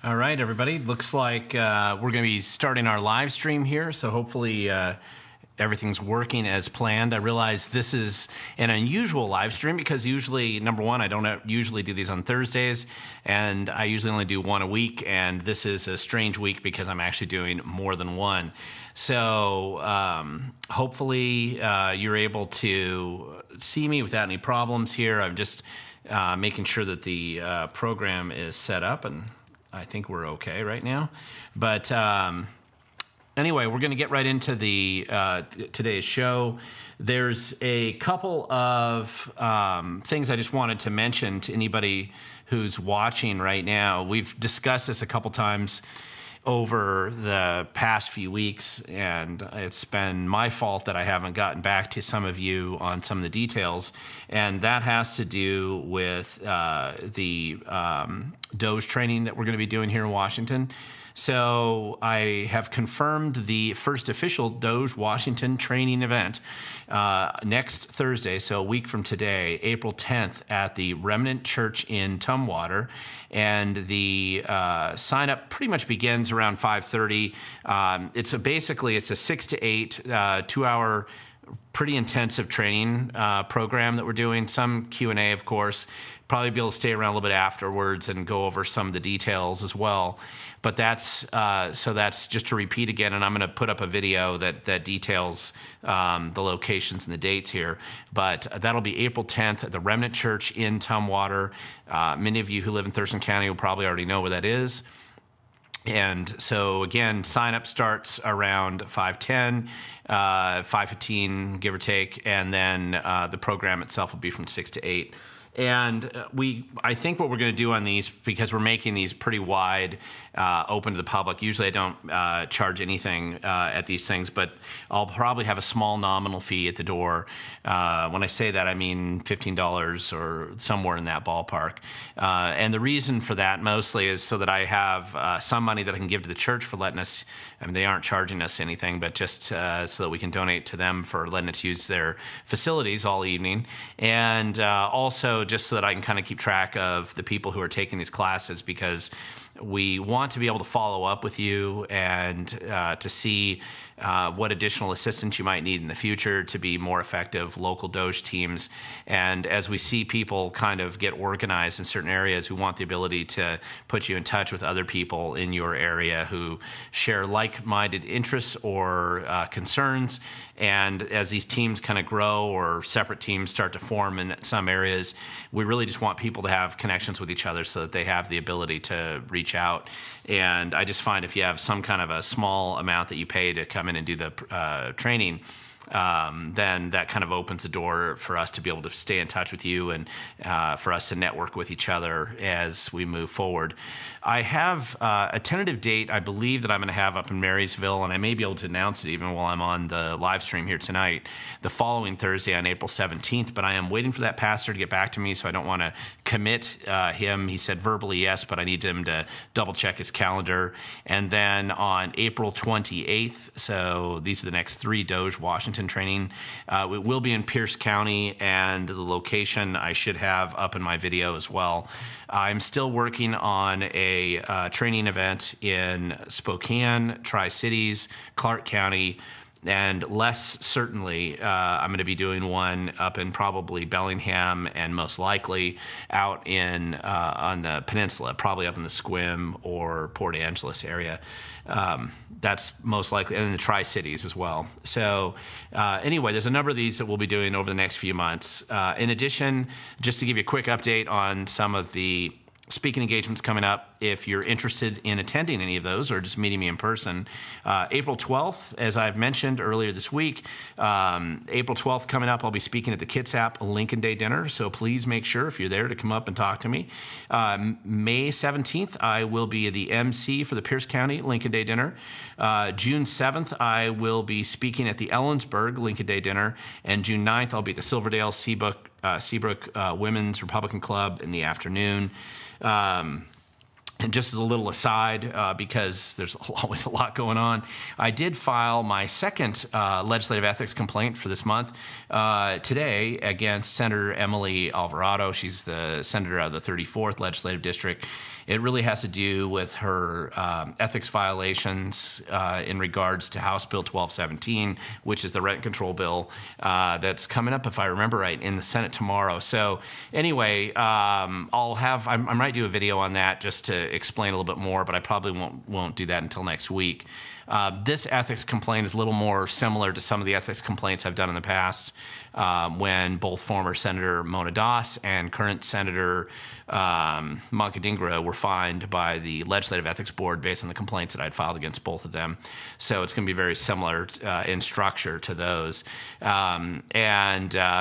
All right, everybody. Looks like we're going to be starting our live stream here, so hopefully everything's working as planned. I realize this is an unusual live stream because usually, number one, I don't usually do these on Thursdays, and I usually only do one a week, and this is a strange week because I'm actually doing more than one. So hopefully you're able to see me without any problems here. I'm just making sure that the program is set up, and I think we're okay right now. But anyway, we're going to get right into the today's show. There's a couple of things I just wanted to mention to anybody who's watching right now. We've discussed this a couple times over the past few weeks, and it's been my fault that I haven't gotten back to some of you on some of the details, and that has to do with the doge training that we're going to be doing here in Washington. So I have confirmed the first official Doge Washington training event next Thursday, so a week from today, April 10th, at the Remnant Church in Tumwater. And the sign-up pretty much begins around 5:30. Basically it's a 6 to 8 2-hour pretty intensive training program that we're doing. Some Q&A, of course. Probably be able to stay around a little bit afterwards and go over some of the details as well. But that's just to repeat again, and I'm going to put up a video that details the locations and the dates here. But that'll be April 10th at the Remnant Church in Tumwater. Many of you who live in Thurston County will probably already know where that is. And so again, sign up starts around 5:10, 5:15, give or take, and then the program itself will be from 6 to 8. And I think what we're going to do on these, because we're making these pretty wide, open to the public. Usually I don't charge anything at these things, but I'll probably have a small nominal fee at the door. When I say that, I mean $15 or somewhere in that ballpark. And the reason for that mostly is so that I have some money that I can give to the church for letting us, I mean, they aren't charging us anything, but just so that we can donate to them for letting us use their facilities all evening. And also just so that I can kind of keep track of the people who are taking these classes, because we want to be able to follow up with you and to see what additional assistance you might need in the future to be more effective local Doge teams. And as we see people kind of get organized in certain areas, we want the ability to put you in touch with other people in your area who share like-minded interests or concerns. And as these teams kind of grow or separate teams start to form in some areas, we really just want people to have connections with each other so that they have the ability to reach out. And I just find if you have some kind of a small amount that you pay to come in and do the training, then that kind of opens the door for us to be able to stay in touch with you and for us to network with each other as we move forward. I have a tentative date, I believe, that I'm going to have up in Marysville, and I may be able to announce it even while I'm on the live stream here tonight, the following Thursday on April 17th. But I am waiting for that pastor to get back to me, so I don't want to commit him. He said verbally yes, but I need him to double check his calendar. And then on April 28th, so these are the next 3 Doge Washington training. It will be in Pierce County, and the location I should have up in my video as well. I'm still working on a training event in Spokane, Tri-Cities, Clark County, and less certainly I'm going to be doing one up in probably Bellingham and most likely out in on the peninsula, probably up in the Sequim or Port Angeles area. That's most likely, and in the Tri-Cities as well. So anyway, there's a number of these that we'll be doing over the next few months. In addition, just to give you a quick update on some of the speaking engagements coming up, if you're interested in attending any of those or just meeting me in person. April 12th, as I've mentioned earlier this week, April 12th coming up, I'll be speaking at the Kitsap Lincoln Day Dinner, so please make sure if you're there to come up and talk to me. May 17th, I will be the MC for the Pierce County Lincoln Day Dinner. June 7th, I will be speaking at the Ellensburg Lincoln Day Dinner, and June 9th, I'll be at the Silverdale Seabrook Women's Republican Club in the afternoon. And just as a little aside, because there's always a lot going on, I did file my second legislative ethics complaint for this month today against Senator Emily Alvarado. She's the senator out of the 34th Legislative District. It really has to do with her ethics violations in regards to House Bill 1217, which is the rent control bill that's coming up, if I remember right, in the Senate tomorrow. So anyway, I might do a video on that just to explain a little bit more, but I probably won't do that until next week. This ethics complaint is a little more similar to some of the ethics complaints I've done in the past when both former Senator Mona Das and current Senator Moncadingra were fined by the Legislative Ethics Board based on the complaints that I'd filed against both of them. So it's going to be very similar in structure to those.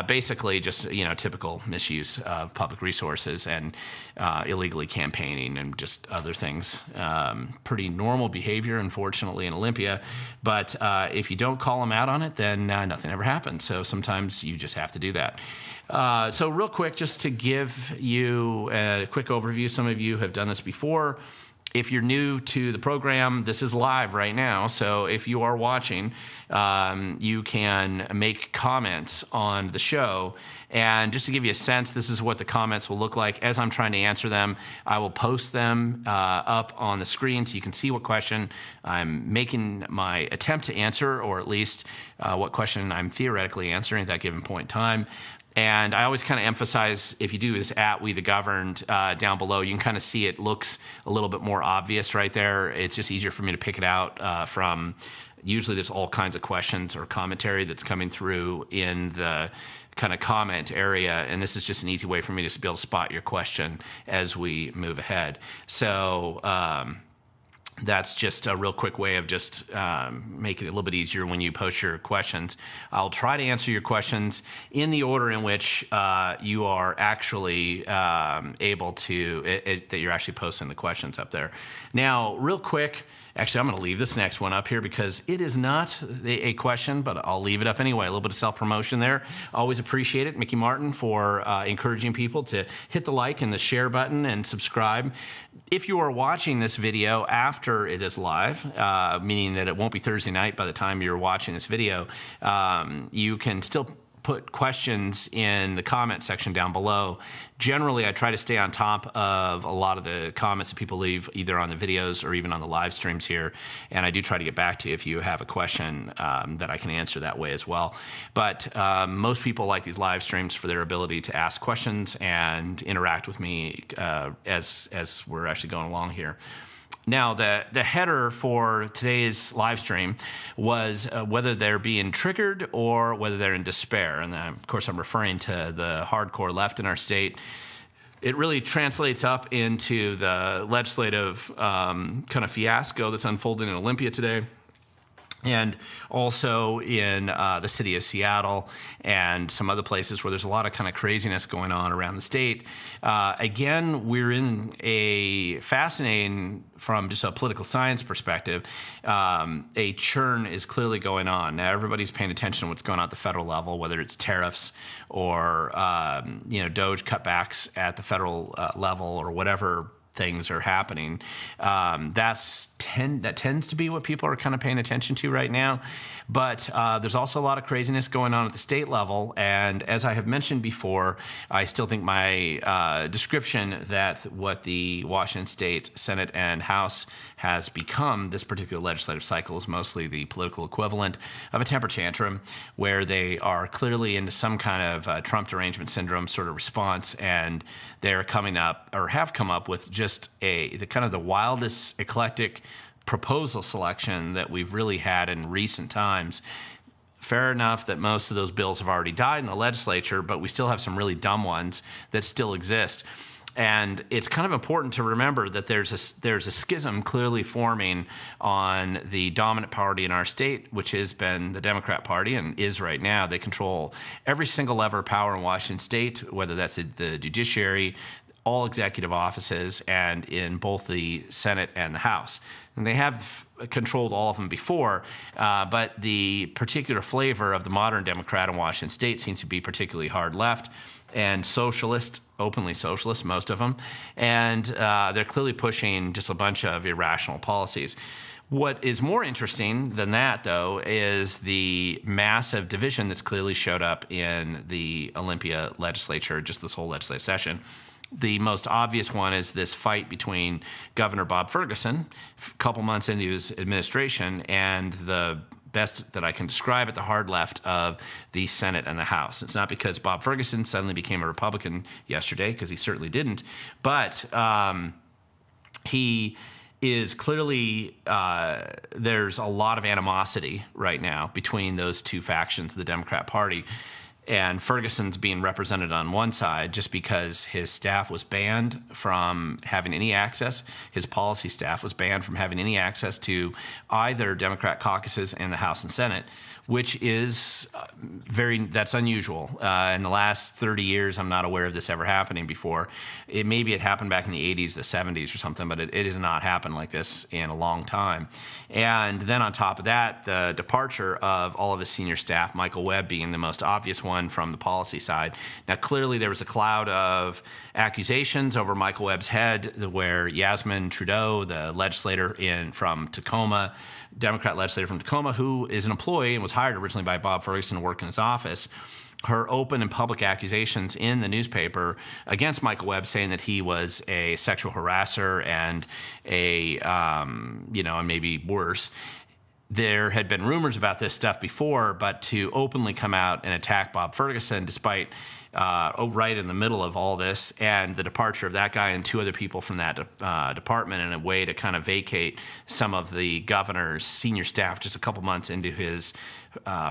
Basically just, typical misuse of public resources and illegally campaigning and just other things. Pretty normal behavior, unfortunately, in Olympia. But if you don't call them out on it, then nothing ever happens. So sometimes you just have to do that. So real quick, just to give you a quick overview, some of you have done this before. If you're new to the program, this is live right now. So if you are watching, you can make comments on the show. And just to give you a sense, this is what the comments will look like. As I'm trying to answer them, I will post them up on the screen so you can see what question I'm making my attempt to answer, or at least what question I'm theoretically answering at that given point in time. And I always kind of emphasize, if you do this at We the Governed down below, you can kind of see it looks a little bit more obvious right there. It's just easier for me to pick it out from, usually there's all kinds of questions or commentary that's coming through in the kind of comment area, and this is just an easy way for me to be able to spot your question as we move ahead. So that's just a real quick way of just making it a little bit easier when you post your questions. I'll try to answer your questions in the order in which you are actually able to, that you're actually posting the questions up there. Now, real quick, actually, I'm going to leave this next one up here because it is not a question, but I'll leave it up anyway. A little bit of self-promotion there. Always appreciate it, Mickey Martin, for encouraging people to hit the like and the share button and subscribe. If you are watching this video after it is live, meaning that it won't be Thursday night by the time you're watching this video, you can still put questions in the comment section down below. Generally, I try to stay on top of a lot of the comments that people leave either on the videos or even on the live streams here. And I do try to get back to you if you have a question that I can answer that way as well. But most people like these live streams for their ability to ask questions and interact with me as we're actually going along here. Now, the header for today's live stream was whether they're being triggered or whether they're in despair. And of course, I'm referring to the hardcore left in our state. It really translates up into the legislative kind of fiasco that's unfolding in Olympia today, and also in the city of Seattle and some other places where there's a lot of kind of craziness going on around the state. Again, we're in a fascinating, from just a political science perspective, a churn is clearly going on. Now, everybody's paying attention to what's going on at the federal level, whether it's tariffs or doge cutbacks at the federal level or whatever things are happening. That tends to be what people are kind of paying attention to right now. But there's also a lot of craziness going on at the state level. And as I have mentioned before, I still think my description that what the Washington State Senate and House has become this particular legislative cycle is mostly the political equivalent of a temper tantrum, where they are clearly into some kind of Trump derangement syndrome sort of response, and they're coming up, or have come up, with just the kind of the wildest eclectic proposal selection that we've really had in recent times. Fair enough that most of those bills have already died in the legislature, but we still have some really dumb ones that still exist. And it's kind of important to remember that there's a schism clearly forming on the dominant party in our state, which has been the Democrat Party and is right now. They control every single lever of power in Washington State, whether that's the judiciary, all executive offices and in both the Senate and the House. And they have controlled all of them before, but the particular flavor of the modern Democrat in Washington state seems to be particularly hard left and socialist, openly socialist, most of them. And they're clearly pushing just a bunch of irrational policies. What is more interesting than that, though, is the massive division that's clearly showed up in the Olympia legislature, just this whole legislative session. The most obvious one is this fight between Governor Bob Ferguson, a couple months into his administration, and the best that I can describe it, the hard left of the Senate and the House. It's not because Bob Ferguson suddenly became a Republican yesterday, because he certainly didn't, but he is clearly, there's a lot of animosity right now between those two factions of the Democrat Party. And Ferguson's being represented on one side just because his staff was banned from having any access. His policy staff was banned from having any access to either Democrat caucuses in the House and Senate, which is that's unusual. In the last 30 years, I'm not aware of this ever happening before. Maybe it happened back in the 80s, the 70s or something, but it has not happened like this in a long time. And then on top of that, the departure of all of his senior staff, Michael Webb being the most obvious one from the policy side. Now, clearly there was a cloud of accusations over Michael Webb's head where Yasmin Trudeau, the legislator from Tacoma, Democrat legislator from Tacoma, who is an employee and was hired originally by Bob Ferguson to work in his office, her open and public accusations in the newspaper against Michael Webb, saying that he was a sexual harasser and and maybe worse. There had been rumors about this stuff before, but to openly come out and attack Bob Ferguson, despite right in the middle of all this, and the departure of that guy and two other people from that department in a way to kind of vacate some of the governor's senior staff just a couple months into his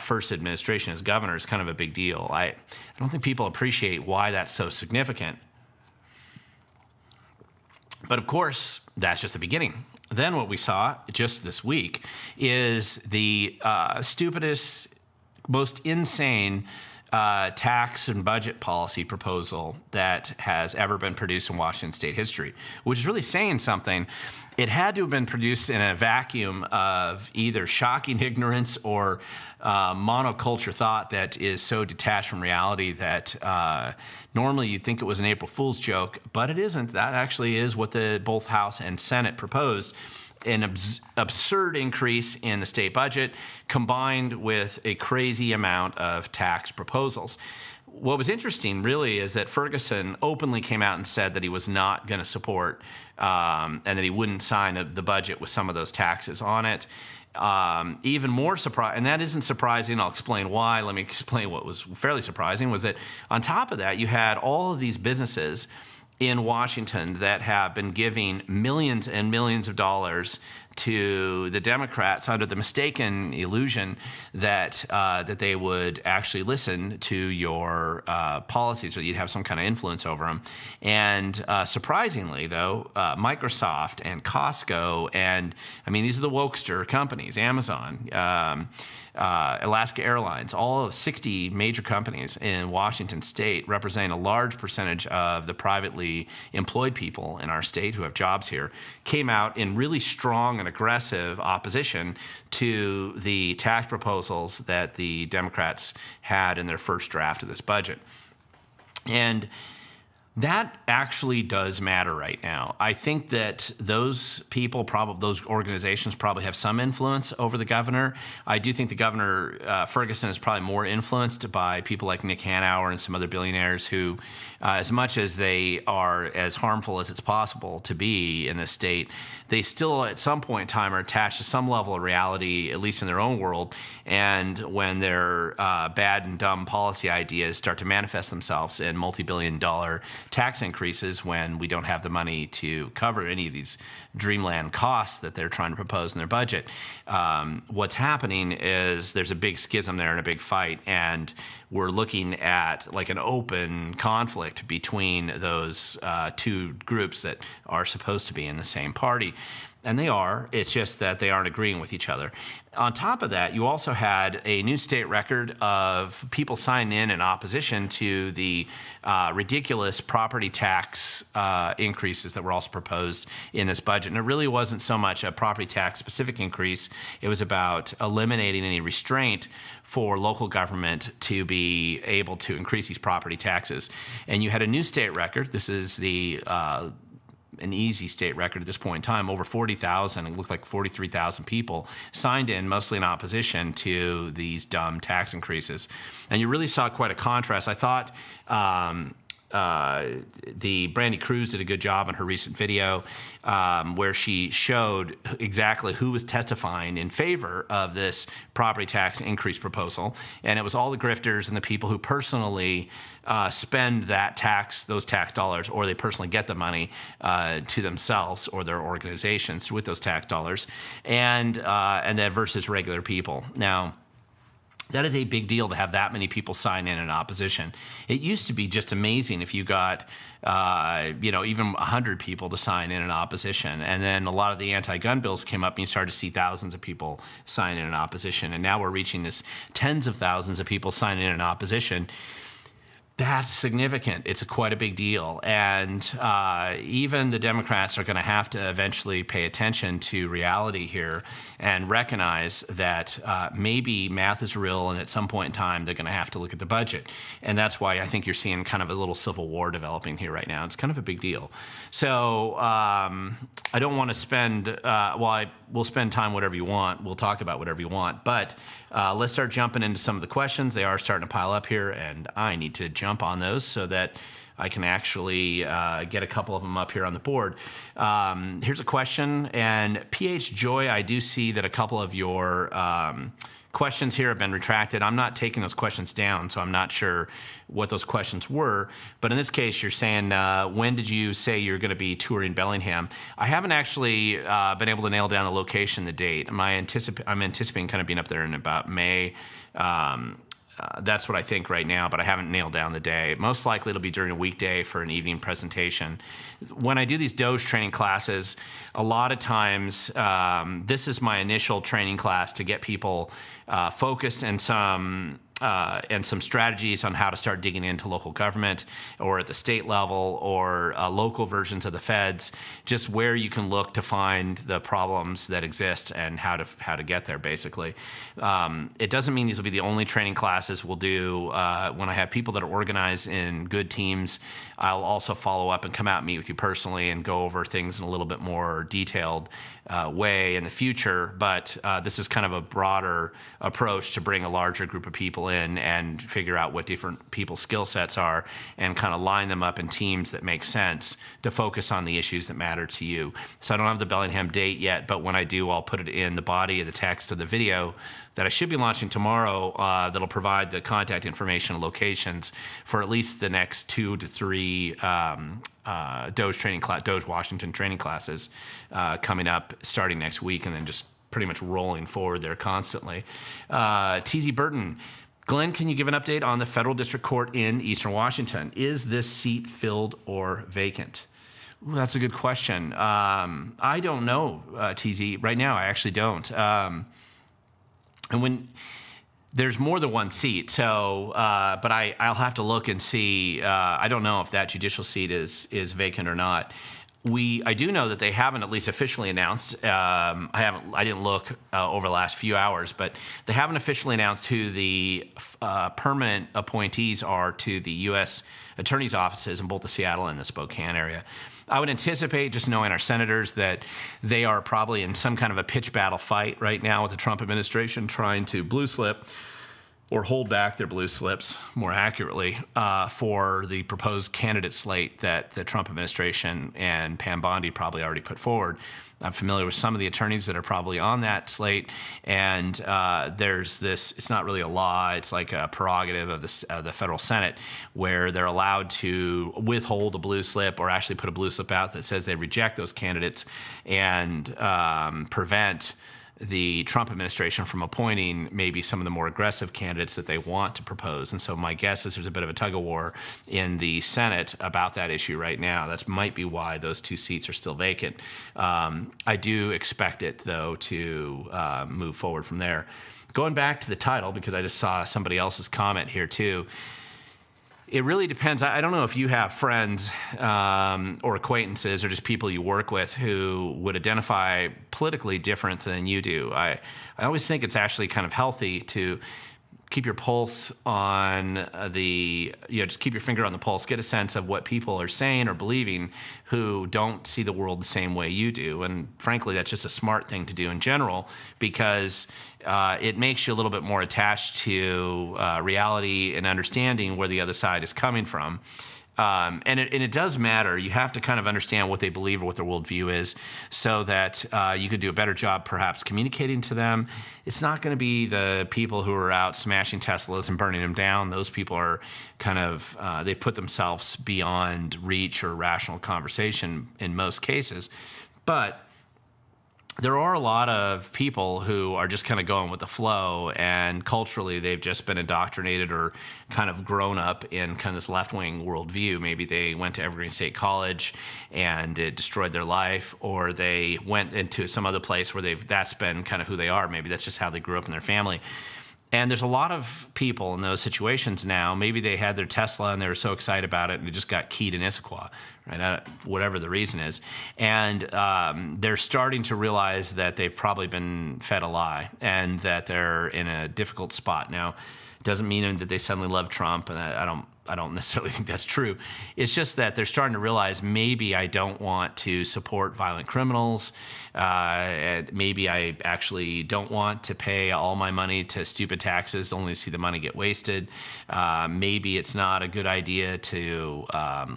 first administration as governor is kind of a big deal. I don't think people appreciate why that's so significant. But of course, that's just the beginning. Then what we saw just this week is the stupidest, most insane tax and budget policy proposal that has ever been produced in Washington state history, which is really saying something. It had to have been produced in a vacuum of either shocking ignorance or monoculture thought that is so detached from reality that normally you'd think it was an April Fool's joke, but it isn't. That actually is what both House and Senate proposed. An absurd increase in the state budget combined with a crazy amount of tax proposals. What was interesting, really, is that Ferguson openly came out and said that he was not going to support and that he wouldn't sign the budget with some of those taxes on it. Even more surprising, and that isn't surprising, I'll explain why. Let me explain what was fairly surprising, was that on top of that, you had all of these businesses in Washington that have been giving millions and millions of dollars to the Democrats under the mistaken illusion that that they would actually listen to your policies, or you'd have some kind of influence over them. And surprisingly, though, Microsoft and Costco, and I mean, these are the wokester companies, Amazon, Alaska Airlines, all of 60 major companies in Washington state representing a large percentage of the privately employed people in our state who have jobs here, came out in really strong and aggressive opposition to the tax proposals that the Democrats had in their first draft of this budget. And that actually does matter right now. I think that those people, those organizations probably have some influence over the governor. I do think the governor, Ferguson, is probably more influenced by people like Nick Hanauer and some other billionaires who, as much as they are as harmful as it's possible to be in this state, they still at some point in time are attached to some level of reality, at least in their own world. And when their bad and dumb policy ideas start to manifest themselves in multi-billion-dollar tax increases when we don't have the money to cover any of these dreamland costs that they're trying to propose in their budget, what's happening is there's a big schism there and a big fight, and we're looking at like an open conflict between those two groups that are supposed to be in the same party. And they are. It's just that they aren't agreeing with each other. On top of that, you also had a new state record of people signing in opposition to the ridiculous property tax increases that were also proposed in this budget. And it really wasn't so much a property tax specific increase. It was about eliminating any restraint for local government to be able to increase these property taxes. And you had a new state record. This is an easy state record at this point in time, over 40,000, it looked like 43,000 people signed in, mostly in opposition to these dumb tax increases. And you really saw quite a contrast. I thought the Brandy Cruz did a good job in her recent video where she showed exactly who was testifying in favor of this property tax increase proposal. And it was all the grifters and the people who personally spend those tax dollars, or they personally get the money to themselves or their organizations with those tax dollars, and then versus regular people. Now, that is a big deal to have that many people sign in opposition. It used to be just amazing if you got, even 100 people to sign in opposition. And then a lot of the anti-gun bills came up and you started to see thousands of people sign in opposition. And now we're reaching this tens of thousands of people signing in opposition. That's significant. It's quite a big deal. And even the Democrats are going to have to eventually pay attention to reality here and recognize that maybe math is real, and at some point in time, they're going to have to look at the budget. And that's why I think you're seeing kind of a little civil war developing here right now. It's kind of a big deal. So I don't want to spend, we'll spend time whatever you want. We'll talk about whatever you want. But let's start jumping into some of the questions. They are starting to pile up here, and I need to jump on those so that I can actually get a couple of them up here on the board. Here's a question, and PH Joy, I do see that a couple of your questions here have been retracted. I'm not taking those questions down, so I'm not sure what those questions were. But in this case, you're saying, when did you say you're going to be touring Bellingham? I haven't actually been able to nail down the location, the date. I'm anticipating kind of being up there in about May. That's what I think right now, but I haven't nailed down the day. Most likely it'll be during a weekday for an evening presentation. When I do these Doge training classes, a lot of times this is my initial training class to get people focused and some strategies on how to start digging into local government, or at the state level, or local versions of the feds, just where you can look to find the problems that exist and how to get there, basically. It doesn't mean these will be the only training classes we'll do. When I have people that are organized in good teams, I'll also follow up and come out and meet with you personally and go over things in a little bit more detailed way in the future. But this is kind of a broader approach to bring a larger group of people in and figure out what different people's skill sets are and kind of line them up in teams that make sense to focus on the issues that matter to you. So I don't have the Bellingham date yet, but when I do, I'll put it in the body of the text of the video that I should be launching tomorrow that'll provide the contact information and locations for at least the next 2 to 3 Doge Washington training classes coming up starting next week, and then just pretty much rolling forward there constantly. TZ Burton, Glenn, can you give an update on the federal district court in Eastern Washington? Is this seat filled or vacant? Ooh, that's a good question. I don't know, TZ. Right now, I actually don't. And when there's more than one seat, so but I'll have to look and see. I don't know if that judicial seat is vacant or not. I do know that they haven't at least officially announced. I didn't look over the last few hours, but they haven't officially announced who the permanent appointees are to the U.S. attorney's offices in both the Seattle and the Spokane area. I would anticipate, just knowing our senators, that they are probably in some kind of a pitch battle fight right now with the Trump administration, trying to blue slip or hold back their blue slips, more accurately, for the proposed candidate slate that the Trump administration and Pam Bondi probably already put forward. I'm familiar with some of the attorneys that are probably on that slate, and there's this, it's not really a law, it's like a prerogative of the federal Senate, where they're allowed to withhold a blue slip or actually put a blue slip out that says they reject those candidates and prevent the Trump administration from appointing maybe some of the more aggressive candidates that they want to propose. And so my guess is there's a bit of a tug of war in the Senate about that issue right now. That might be why those 2 seats are still vacant. I do expect it, though, to move forward from there. Going back to the title, because I just saw somebody else's comment here too, it really depends. I don't know if you have friends or acquaintances or just people you work with who would identify politically different than you do. I always think it's actually kind of healthy to keep your pulse on just keep your finger on the pulse, get a sense of what people are saying or believing who don't see the world the same way you do. And frankly, that's just a smart thing to do in general, because it makes you a little bit more attached to reality and understanding where the other side is coming from. And it does matter. You have to kind of understand what they believe or what their worldview is, so that you could do a better job perhaps communicating to them. It's not going to be the people who are out smashing Teslas and burning them down. Those people are kind of, they've put themselves beyond reach or rational conversation in most cases. But there are a lot of people who are just kind of going with the flow, and culturally they've just been indoctrinated or kind of grown up in kind of this left-wing worldview. Maybe they went to Evergreen State College and it destroyed their life, or they went into some other place where that's been kind of who they are. Maybe that's just how they grew up in their family. And there's a lot of people in those situations now. Maybe they had their Tesla and they were so excited about it and it just got keyed in Issaquah, right? Whatever the reason is. And they're starting to realize that they've probably been fed a lie and that they're in a difficult spot. Now, it doesn't mean that they suddenly love Trump, and I don't necessarily think that's true. It's just that they're starting to realize, maybe I don't want to support violent criminals. Maybe I actually don't want to pay all my money to stupid taxes only to see the money get wasted. Maybe it's not a good idea to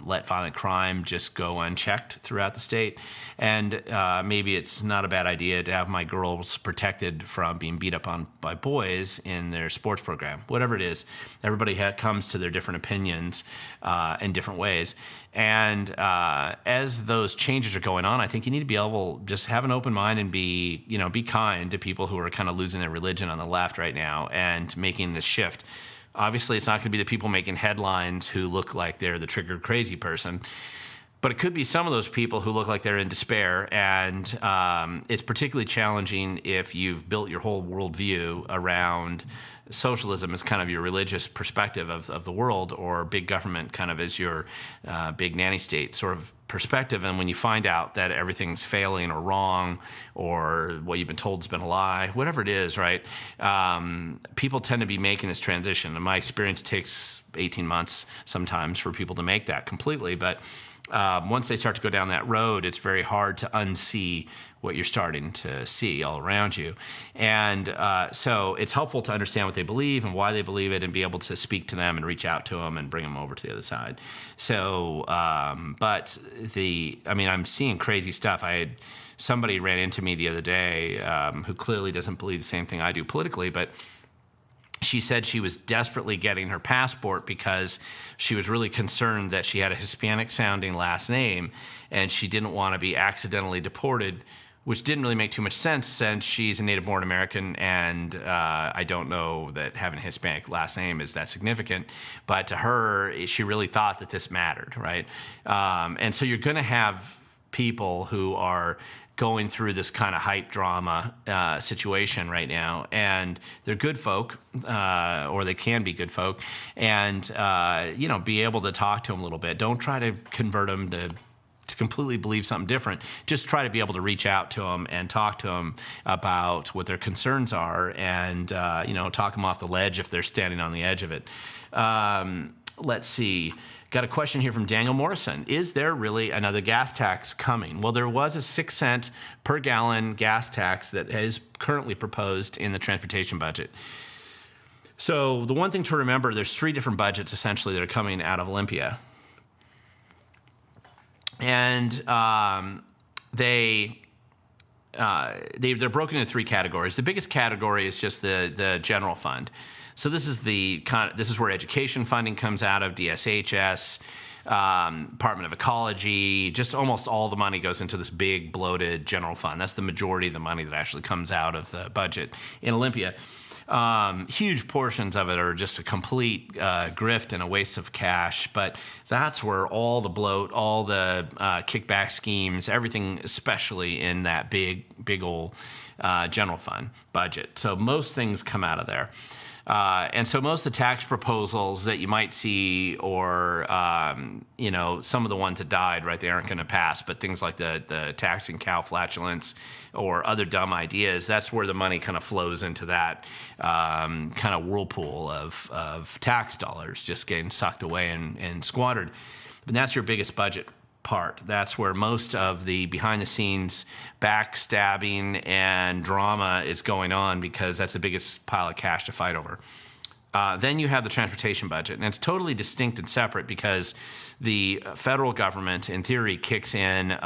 let violent crime just go unchecked throughout the state. And maybe it's not a bad idea to have my girls protected from being beat up on by boys in their sports program. Whatever it is, everybody comes to their different opinions in different ways. And as those changes are going on, I think you need to be able to just have an open mind and be kind to people who are kind of losing their religion on the left right now and making this shift. Obviously, it's not going to be the people making headlines who look like they're the triggered crazy person, but it could be some of those people who look like they're in despair. And it's particularly challenging if you've built your whole worldview around socialism as kind of your religious perspective of the world, or big government kind of as your big nanny state sort of perspective. And when you find out that everything's failing or wrong, or what you've been told has been a lie, whatever it is, right? People tend to be making this transition. In my experience, it takes 18 months sometimes for people to make that completely. But once they start to go down that road, it's very hard to unsee what you're starting to see all around you. And so it's helpful to understand what they believe and why they believe it, and be able to speak to them and reach out to them and bring them over to the other side. So, I'm seeing crazy stuff. Somebody ran into me the other day who clearly doesn't believe the same thing I do politically, but she said she was desperately getting her passport because she was really concerned that she had a Hispanic-sounding last name and she didn't want to be accidentally deported, which didn't really make too much sense since she's a native-born American, and I don't know that having a Hispanic last name is that significant. But to her, she really thought that this mattered, right? And so you're going to have people who are going through this kind of hype drama situation right now, and they're good folk, or they can be good folk, and be able to talk to them a little bit. Don't try to convert them to completely believe something different. Just try to be able to reach out to them and talk to them about what their concerns are, and talk them off the ledge if they're standing on the edge of it. Let's see. Got a question here from Daniel Morrison. Is there really another gas tax coming? Well, there was a 6-cent per gallon gas tax that is currently proposed in the transportation budget. So the one thing to remember, there's 3 different budgets essentially that are coming out of Olympia. And they they're broken into 3 categories. The biggest category is just the general fund. So this is this is where education funding comes out of, DSHS, Department of Ecology. Just almost all the money goes into this big bloated general fund. That's the majority of the money that actually comes out of the budget in Olympia. Huge portions of it are just a complete grift and a waste of cash, but that's where all the bloat, all the kickback schemes, everything, especially in that big old general fund budget. So most things come out of there. And so most of the tax proposals that you might see, or some of the ones that died, right, they aren't going to pass. But things like the taxing cow flatulence or other dumb ideas, that's where the money kind of flows into that kind of whirlpool of tax dollars just getting sucked away and squandered. And that's your biggest budget part. That's where most of the behind-the-scenes backstabbing and drama is going on, because that's the biggest pile of cash to fight over. Then you have the transportation budget, and it's totally distinct and separate, because the federal government, in theory, kicks in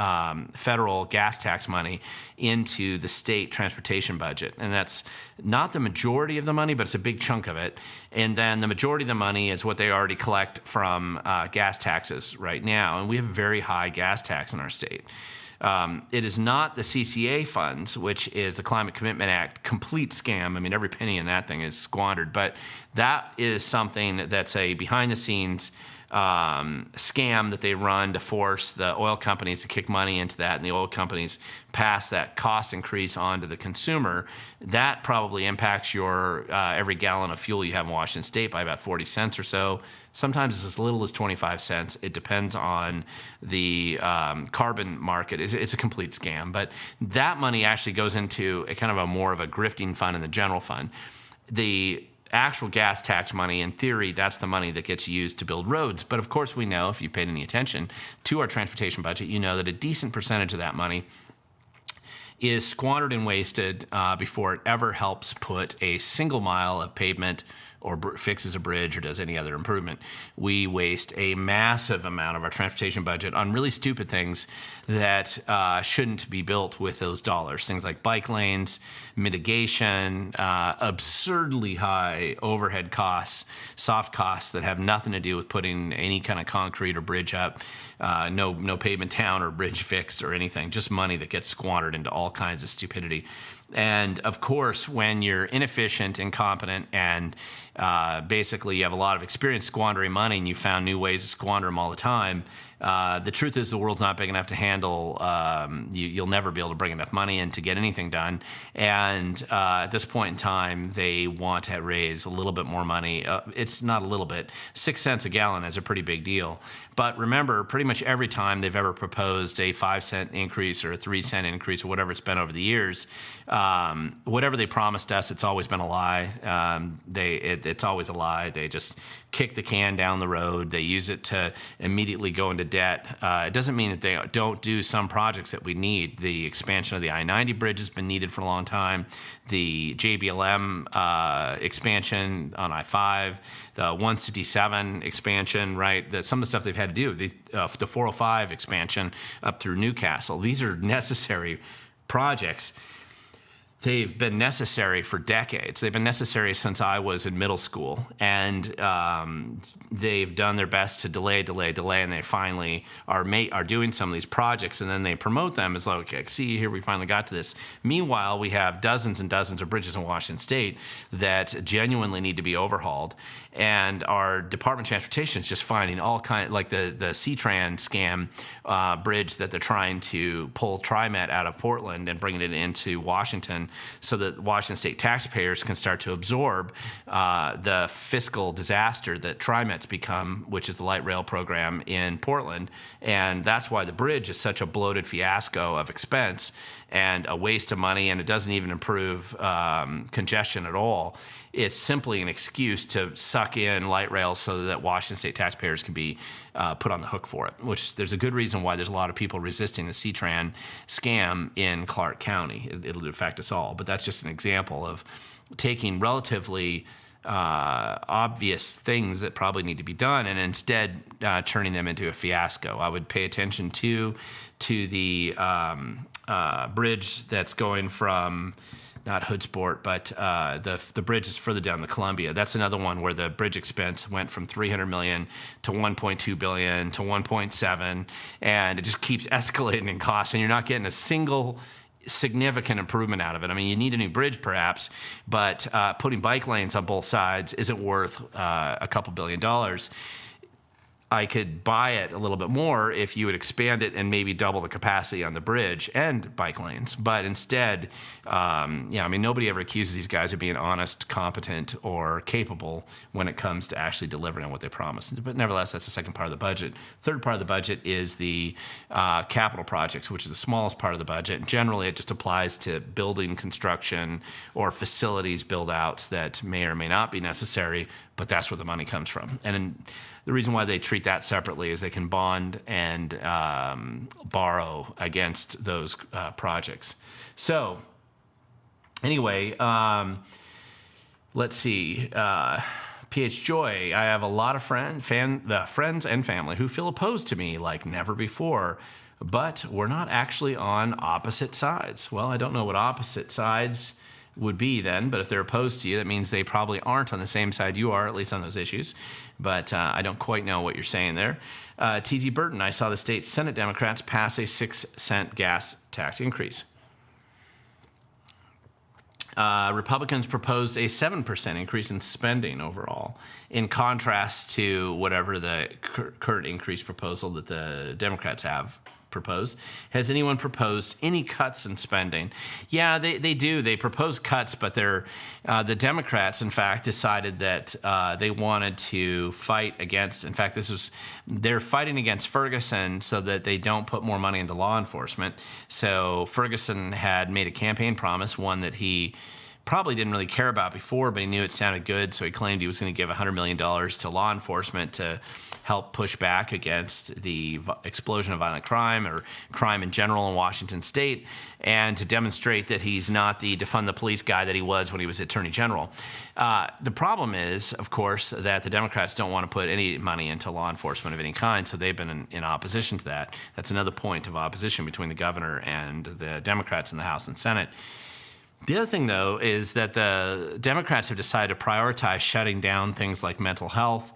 federal gas tax money into the state transportation budget. And that's not the majority of the money, but it's a big chunk of it. And then the majority of the money is what they already collect from gas taxes right now. And we have a very high gas tax in our state. It is not the CCA funds, which is the Climate Commitment Act, complete scam. I mean, every penny in that thing is squandered. But that is something that's a behind-the-scenes scam that they run to force the oil companies to kick money into that, and the oil companies pass that cost increase on to the consumer. That probably impacts your every gallon of fuel you have in Washington State by about 40 cents or so. Sometimes it's as little as 25 cents. It depends on the carbon market. It's a complete scam. But that money actually goes into a kind of a more of a grifting fund in the general fund. The actual gas tax money, in theory, that's the money that gets used to build roads. But of course we know, if you paid any attention to our transportation budget, you know that a decent percentage of that money is squandered and wasted before it ever helps put a single mile of pavement or fixes a bridge or does any other improvement. We waste a massive amount of our transportation budget on really stupid things that shouldn't be built with those dollars. Things like bike lanes, mitigation, absurdly high overhead costs, soft costs that have nothing to do with putting any kind of concrete or bridge up, no pavement down or bridge fixed or anything, just money that gets squandered into all kinds of stupidity. And of course, when you're inefficient, incompetent, and basically you have a lot of experience squandering money and you found new ways to squander them all the time, the truth is the world's not big enough to handle, you'll never be able to bring enough money in to get anything done. And at this point in time, they want to raise a little bit more money. It's not a little bit. 6 cents a gallon is a pretty big deal. But remember, pretty much every time they've ever proposed a 5-cent increase or a 3-cent increase or whatever it's been over the years, whatever they promised us, it's always been a lie. It's always a lie. They just kick the can down the road. They use it to immediately go into debt. It doesn't mean that they don't do some projects that we need. The expansion of the I-90 bridge has been needed for a long time. The JBLM expansion on I-5, the 167 expansion, right? Some of the stuff they've had to do, the 405 expansion up through Newcastle. These are necessary projects. They've been necessary for decades. They've been necessary since I was in middle school, and they've done their best to delay, and they finally are doing some of these projects, and then they promote them as like, okay, see, here we finally got to this. Meanwhile, we have dozens and dozens of bridges in Washington State that genuinely need to be overhauled, and our Department of Transportation is just finding all kinds, like the C-Tran scam bridge that they're trying to pull TriMet out of Portland and bringing it into Washington, so that Washington State taxpayers can start to absorb the fiscal disaster that TriMet's become, which is the light rail program in Portland. And that's why the bridge is such a bloated fiasco of expense and a waste of money, and it doesn't even improve congestion at all. It's simply an excuse to suck in light rail so that Washington State taxpayers can be put on the hook for it, which there's a good reason why there's a lot of people resisting the C-Tran scam in Clark County. It'll affect us all, but that's just an example of taking relatively obvious things that probably need to be done, and instead turning them into a fiasco. I would pay attention to the bridge that's going from not Hoodsport, but the bridge is further down the Columbia. That's another one where the bridge expense went from $300 million to $1.2 billion to 1.7, and it just keeps escalating in cost, and you're not getting a single significant improvement out of it. I mean, you need a new bridge perhaps, but putting bike lanes on both sides isn't worth a couple $1 billion. I could buy it a little bit more if you would expand it and maybe double the capacity on the bridge and bike lanes. But instead, I mean, nobody ever accuses these guys of being honest, competent, or capable when it comes to actually delivering on what they promised. But nevertheless, that's the second part of the budget. Third part of the budget is the capital projects, which is the smallest part of the budget. And generally, it just applies to building construction or facilities build-outs that may or may not be necessary, but that's where the money comes from. And the reason why they treat that separately is they can bond and borrow against those projects. So anyway, let's see. PH Joy, I have a lot of friends and family who feel opposed to me like never before, but we're not actually on opposite sides. Well, I don't know what opposite sides would be then, but if they're opposed to you, that means they probably aren't on the same side you are, at least on those issues. But I don't quite know what you're saying there. TZ Burton, I saw the state Senate Democrats pass a 6-cent gas tax increase. Republicans proposed a 7% increase in spending overall, in contrast to whatever the current increase proposal that the Democrats have proposed. Has anyone proposed any cuts in spending? Yeah, they do. They propose cuts, but the Democrats, in fact, decided that they wanted to fight against, in fact, they're fighting against Ferguson so that they don't put more money into law enforcement. So Ferguson had made a campaign promise, one that he probably didn't really care about before, but he knew it sounded good, so he claimed he was going to give $100 million to law enforcement to help push back against the explosion of violent crime or crime in general in Washington state, and to demonstrate that he's not the defund the police guy that he was when he was Attorney General. The problem is, of course, that the Democrats don't want to put any money into law enforcement of any kind, so they've been in opposition to that. That's another point of opposition between the governor and the Democrats in the House and Senate. The other thing, though, is that the Democrats have decided to prioritize shutting down things like mental health,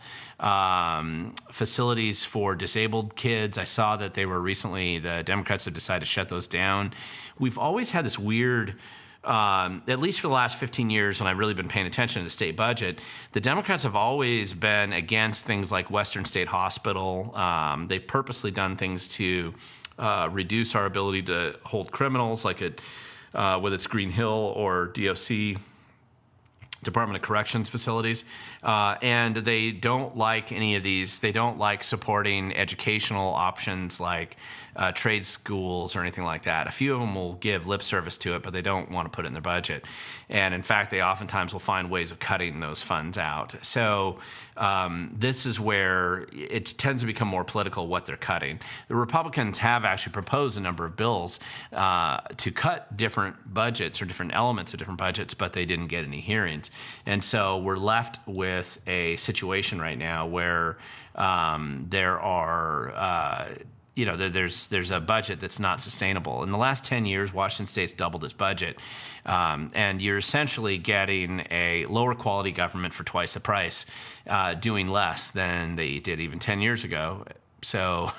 facilities for disabled kids. I saw that the Democrats have decided to shut those down. We've always had this weird, at least for the last 15 years when I've really been paying attention to the state budget, the Democrats have always been against things like Western State Hospital. They've purposely done things to reduce our ability to hold criminals, like whether it's Green Hill or DOC, Department of Corrections facilities, and they don't like any of these. They don't like supporting educational options like trade schools or anything like that. A few of them will give lip service to it, but they don't want to put it in their budget. And in fact, they oftentimes will find ways of cutting those funds out. So this is where it tends to become more political what they're cutting. The Republicans have actually proposed a number of bills to cut different budgets or different elements of different budgets, but they didn't get any hearings. And so we're left with a situation right now where there are there's a budget that's not sustainable. In the last 10 years, Washington State's doubled its budget, and you're essentially getting a lower quality government for twice the price, doing less than they did even 10 years ago. So,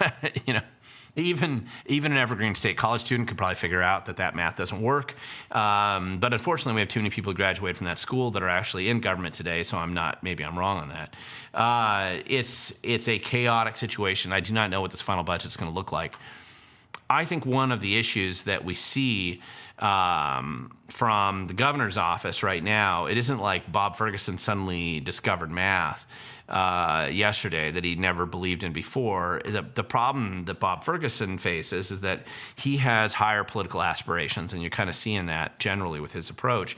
even an Evergreen State college student could probably figure out that math doesn't work. But unfortunately, we have too many people who graduate from that school that are actually in government today, so maybe I'm wrong on that. It's a chaotic situation. I do not know what this final budget is going to look like. I think one of the issues that we see from the governor's office right now, it isn't like Bob Ferguson suddenly discovered math yesterday that he never believed in before. The problem that Bob Ferguson faces is that he has higher political aspirations, and you're kind of seeing that generally with his approach.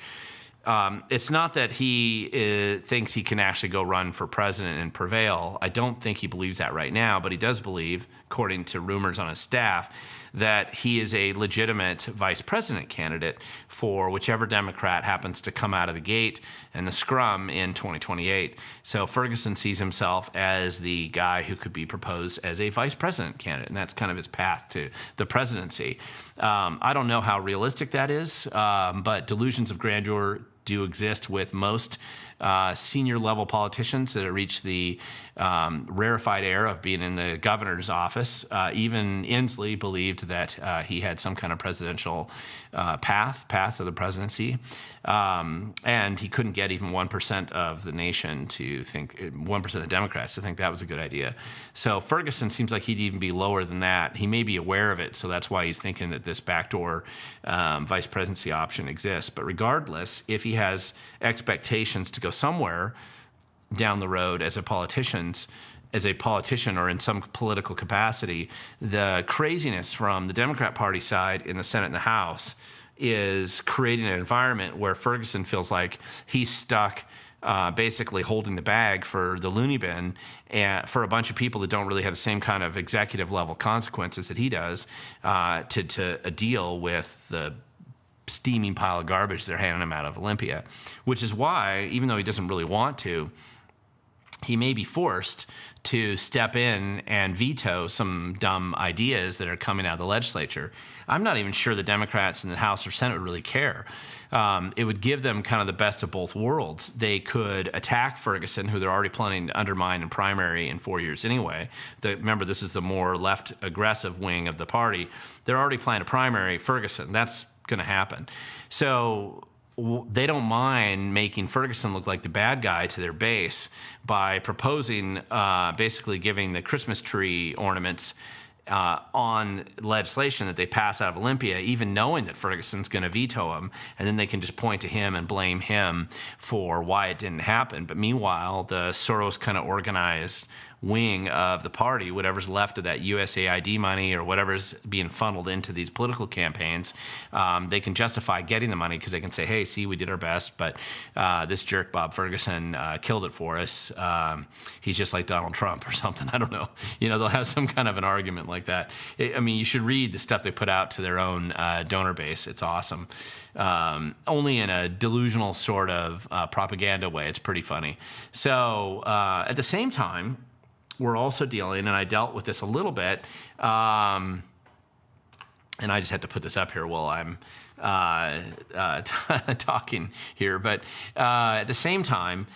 It's not that he thinks he can actually go run for president and prevail. I don't think he believes that right now, but he does believe, according to rumors on his staff, that he is a legitimate vice president candidate for whichever Democrat happens to come out of the gate and the scrum in 2028. So Ferguson sees himself as the guy who could be proposed as a vice president candidate, and that's kind of his path to the presidency. I don't know how realistic that is, but delusions of grandeur do exist with most senior level politicians that have reached the rarefied air of being in the governor's office. Even Inslee believed that he had some kind of presidential path to the presidency, and he couldn't get even 1% of the nation to think, 1% of Democrats to think that was a good idea. So Ferguson seems like he'd even be lower than that. He may be aware of it, so that's why he's thinking that this backdoor vice presidency option exists. But regardless, if he has expectations to go somewhere down the road as a politician or in some political capacity, the craziness from the Democrat Party side in the Senate and the House is creating an environment where Ferguson feels like he's stuck basically holding the bag for the loony bin and for a bunch of people that don't really have the same kind of executive level consequences that he does to deal with the steaming pile of garbage they're handing him out of Olympia, which is why, even though he doesn't really want to, he may be forced to step in and veto some dumb ideas that are coming out of the legislature. I'm not even sure the Democrats in the House or Senate would really care. It would give them kind of the best of both worlds. They could attack Ferguson, who they're already planning to undermine in primary in 4 years anyway. Remember, this is the more left aggressive wing of the party. They're already planning to primary Ferguson. That's going to happen. So they don't mind making Ferguson look like the bad guy to their base by proposing basically giving the Christmas tree ornaments on legislation that they pass out of Olympia, even knowing that Ferguson's going to veto them, and then they can just point to him and blame him for why it didn't happen. But meanwhile, the Soros kind of organized wing of the party, whatever's left of that USAID money or whatever's being funneled into these political campaigns, they can justify getting the money because they can say, hey, see, we did our best, but this jerk Bob Ferguson killed it for us. He's just like Donald Trump or something. I don't know. They'll have some kind of an argument like that. You should read the stuff they put out to their own donor base. It's awesome. Only in a delusional sort of propaganda way. It's pretty funny. So at the same time, we're also dealing, and I dealt with this a little bit, and I just had to put this up here while I'm talking here. But at the same time,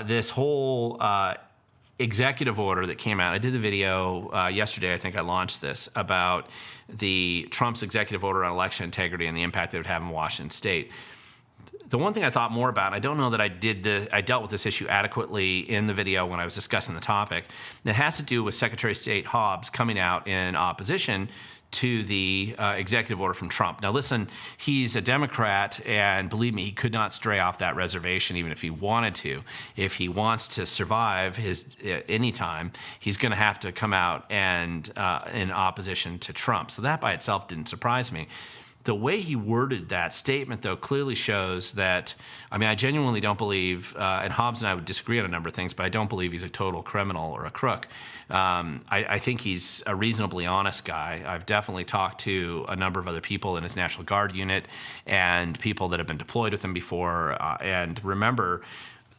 this whole executive order that came out, I did the video yesterday, I think I launched this, about the Trump's executive order on election integrity and the impact it would have in Washington State. The one thing I thought more about, I don't know that I dealt with this issue adequately in the video when I was discussing the topic. It has to do with Secretary of State Hobbs coming out in opposition to the executive order from Trump. Now listen, he's a Democrat, and believe me, he could not stray off that reservation even if he wanted to. If he wants to survive any time, he's going to have to come out and in opposition to Trump. So that by itself didn't surprise me. The way he worded that statement, though, clearly shows that, I genuinely don't believe, and Hobbs and I would disagree on a number of things, but I don't believe he's a total criminal or a crook. I think he's a reasonably honest guy. I've definitely talked to a number of other people in his National Guard unit and people that have been deployed with him before. And remember,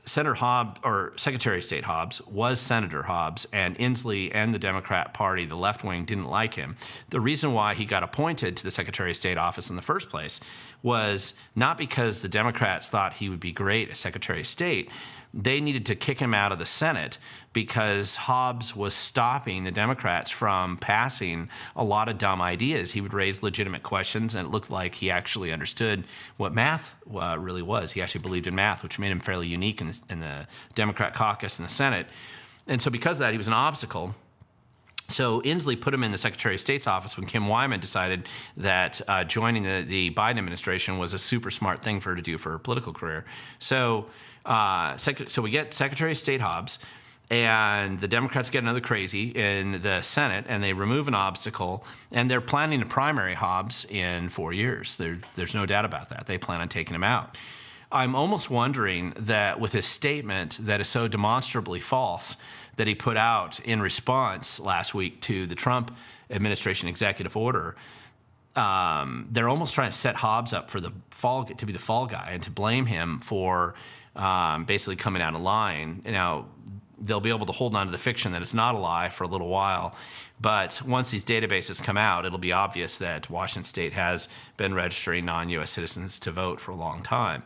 Senator Hobbs, or Secretary of State Hobbs, was Senator Hobbs, and Inslee and the Democrat Party, the left wing, didn't like him. The reason why he got appointed to the Secretary of State office in the first place was not because the Democrats thought he would be great as Secretary of State. They needed to kick him out of the Senate because Hobbs was stopping the Democrats from passing a lot of dumb ideas. He would raise legitimate questions, and it looked like he actually understood what math really was. He actually believed in math, which made him fairly unique in the Democrat caucus in the Senate. And so because of that, he was an obstacle. So Inslee put him in the Secretary of State's office when Kim Wyman decided that joining the Biden administration was a super smart thing for her to do for her political career. So we get Secretary of State Hobbs, and the Democrats get another crazy in the Senate, and they remove an obstacle, and they're planning to primary Hobbs in 4 years. There's no doubt about that. They plan on taking him out. I'm almost wondering that with his statement that is so demonstrably false that he put out in response last week to the Trump administration executive order, they're almost trying to set Hobbs up for to be the fall guy and to blame him for basically coming out of line. Now, they'll be able to hold on to the fiction that it's not a lie for a little while. But once these databases come out, it'll be obvious that Washington State has been registering non-U.S. citizens to vote for a long time.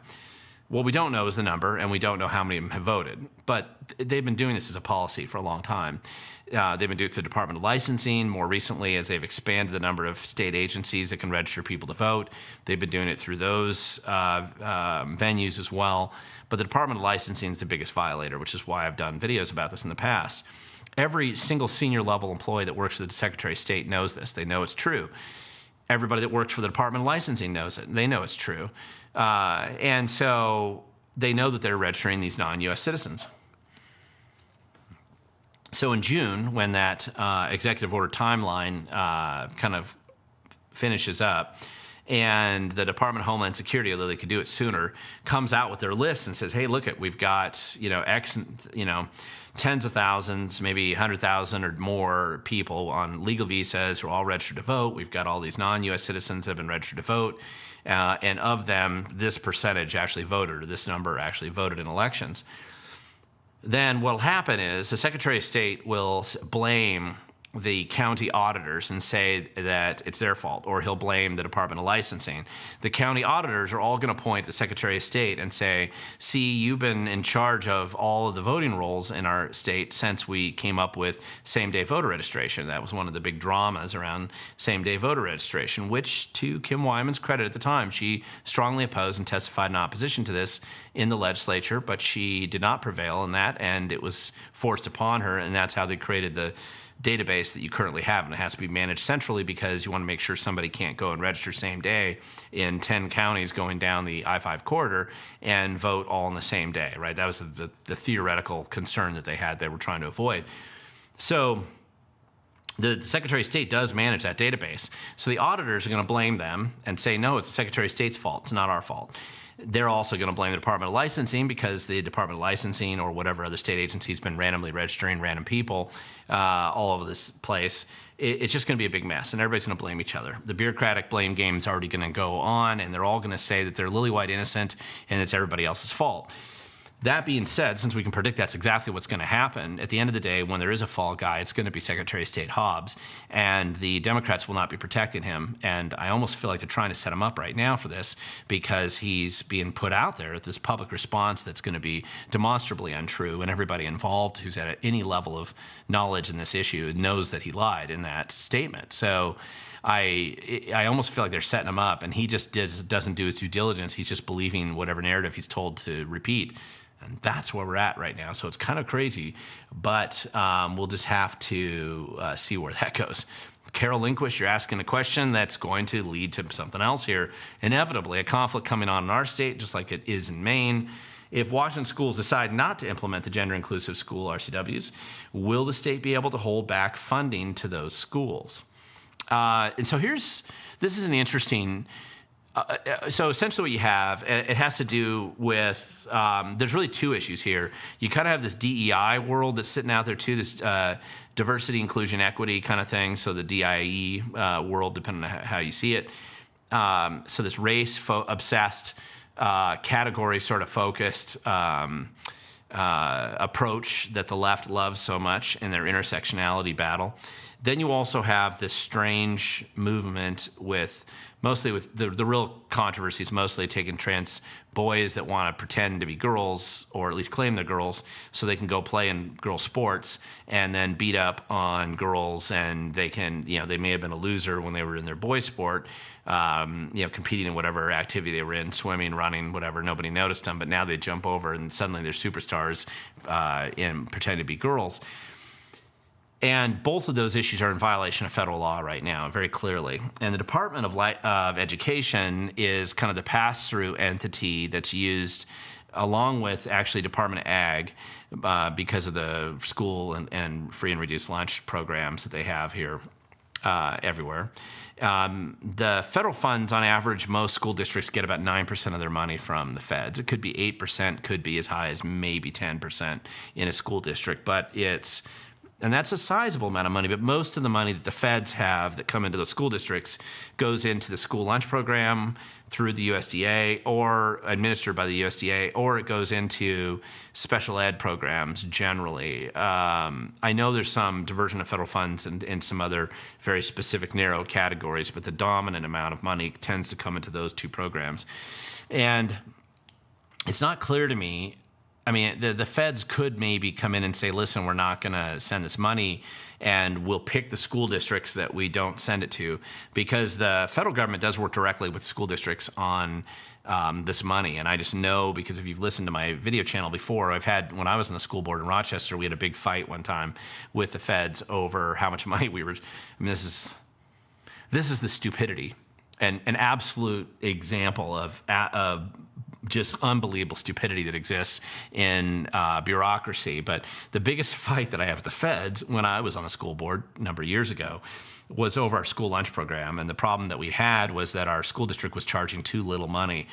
What we don't know is the number, and we don't know how many of them have voted. But they've been doing this as a policy for a long time. They've been doing it through the Department of Licensing more recently as they've expanded the number of state agencies that can register people to vote. They've been doing it through those venues as well. But the Department of Licensing is the biggest violator, which is why I've done videos about this in the past. Every single senior level employee that works for the Secretary of State knows this. They know it's true. Everybody that works for the Department of Licensing knows it. They know it's true. And so they know that they're registering these non-U.S. citizens. So in June, when that executive order timeline kind of finishes up, and the Department of Homeland Security, although they could do it sooner, comes out with their list and says, hey, look, we've got, X, tens of thousands, maybe 100,000 or more people on legal visas who are all registered to vote. We've got all these non-U.S. citizens that have been registered to vote. And of them, this percentage actually voted, or this number actually voted in elections. Then what will happen is the Secretary of State will blame the county auditors and say that it's their fault, or he'll blame the Department of Licensing. The county auditors are all going to point to the Secretary of State and say, see, you've been in charge of all of the voting rolls in our state since we came up with same-day voter registration. That was one of the big dramas around same-day voter registration, which, to Kim Wyman's credit at the time, she strongly opposed and testified in opposition to this in the legislature, but she did not prevail in that, and it was forced upon her, and that's how they created the database that you currently have, and it has to be managed centrally because you want to make sure somebody can't go and register same day in 10 counties going down the I-5 corridor and vote all on the same day, right? That was the theoretical concern that they had they were trying to avoid. So the Secretary of State does manage that database. So the auditors are going to blame them and say, no, it's the Secretary of State's fault. It's not our fault. They're also going to blame the Department of Licensing because the Department of Licensing or whatever other state agency has been randomly registering random people all over this place. It's just going to be a big mess, and everybody's going to blame each other. The bureaucratic blame game is already going to go on, and they're all going to say that they're lily-white innocent and it's everybody else's fault. That being said, since we can predict that's exactly what's going to happen, at the end of the day, when there is a fall guy, it's going to be Secretary of State Hobbs, and the Democrats will not be protecting him. And I almost feel like they're trying to set him up right now for this because he's being put out there with this public response that's going to be demonstrably untrue, and everybody involved who's at any level of knowledge in this issue knows that he lied in that statement. So I almost feel like they're setting him up, and he just doesn't do his due diligence. He's just believing whatever narrative he's told to repeat. And that's where we're at right now. So it's kind of crazy, but we'll just have to see where that goes. Carol Lindquist, you're asking a question that's going to lead to something else here. Inevitably, a conflict coming on in our state, just like it is in Maine. If Washington schools decide not to implement the gender-inclusive school RCWs, will the state be able to hold back funding to those schools? And so this is an interesting... So essentially what you have, it has to do with, there's really two issues here. You kind of have this DEI world that's sitting out there too, this diversity, inclusion, equity kind of thing. So the DIE world, depending on how you see it. So this race-obsessed, category sort of focused approach that the left loves so much in their intersectionality battle. Then you also have this strange movement mostly with the real controversies, mostly taking trans boys that want to pretend to be girls, or at least claim they're girls, so they can go play in girl sports and then beat up on girls, and they may have been a loser when they were in their boy sport, competing in whatever activity they were in, swimming, running, whatever. Nobody noticed them, but now they jump over and suddenly they're superstars and pretend to be girls. And both of those issues are in violation of federal law right now, very clearly. And the Department of Education is kind of the pass-through entity that's used along with actually Department of Ag because of the school and free and reduced lunch programs that they have here. everywhere. The federal funds, on average, most school districts get about 9% of their money from the feds. It could be 8%, could be as high as maybe 10% in a school district, and that's a sizable amount of money, but most of the money that the feds have that come into the school districts goes into the school lunch program through the USDA or administered by the USDA, or it goes into special ed programs generally. I know there's some diversion of federal funds in some other very specific narrow categories, but the dominant amount of money tends to come into those two programs. And it's not clear to me. I mean, the feds could maybe come in and say, listen, we're not going to send this money, and we'll pick the school districts that we don't send it to, because the federal government does work directly with school districts on this money. And I just know, because if you've listened to my video channel before, when I was on the school board in Rochester, we had a big fight one time with the feds over how much money we were. I mean, this is the stupidity, and an absolute example of just unbelievable stupidity that exists in bureaucracy. But the biggest fight that I have with the feds when I was on the school board a number of years ago was over our school lunch program. And the problem that we had was that our school district was charging too little money.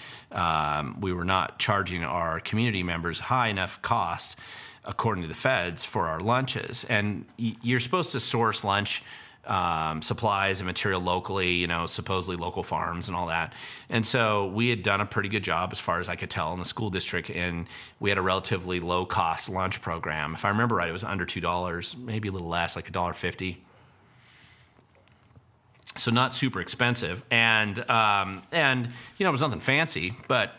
We were not charging our community members high enough cost, according to the feds, for our lunches. And you're supposed to source lunch supplies and material locally, supposedly local farms and all that. And so we had done a pretty good job, as far as I could tell, in the school district, and we had a relatively low-cost lunch program. If I remember right, it was under $2, maybe a little less, like $1.50. So not super expensive, and it was nothing fancy, but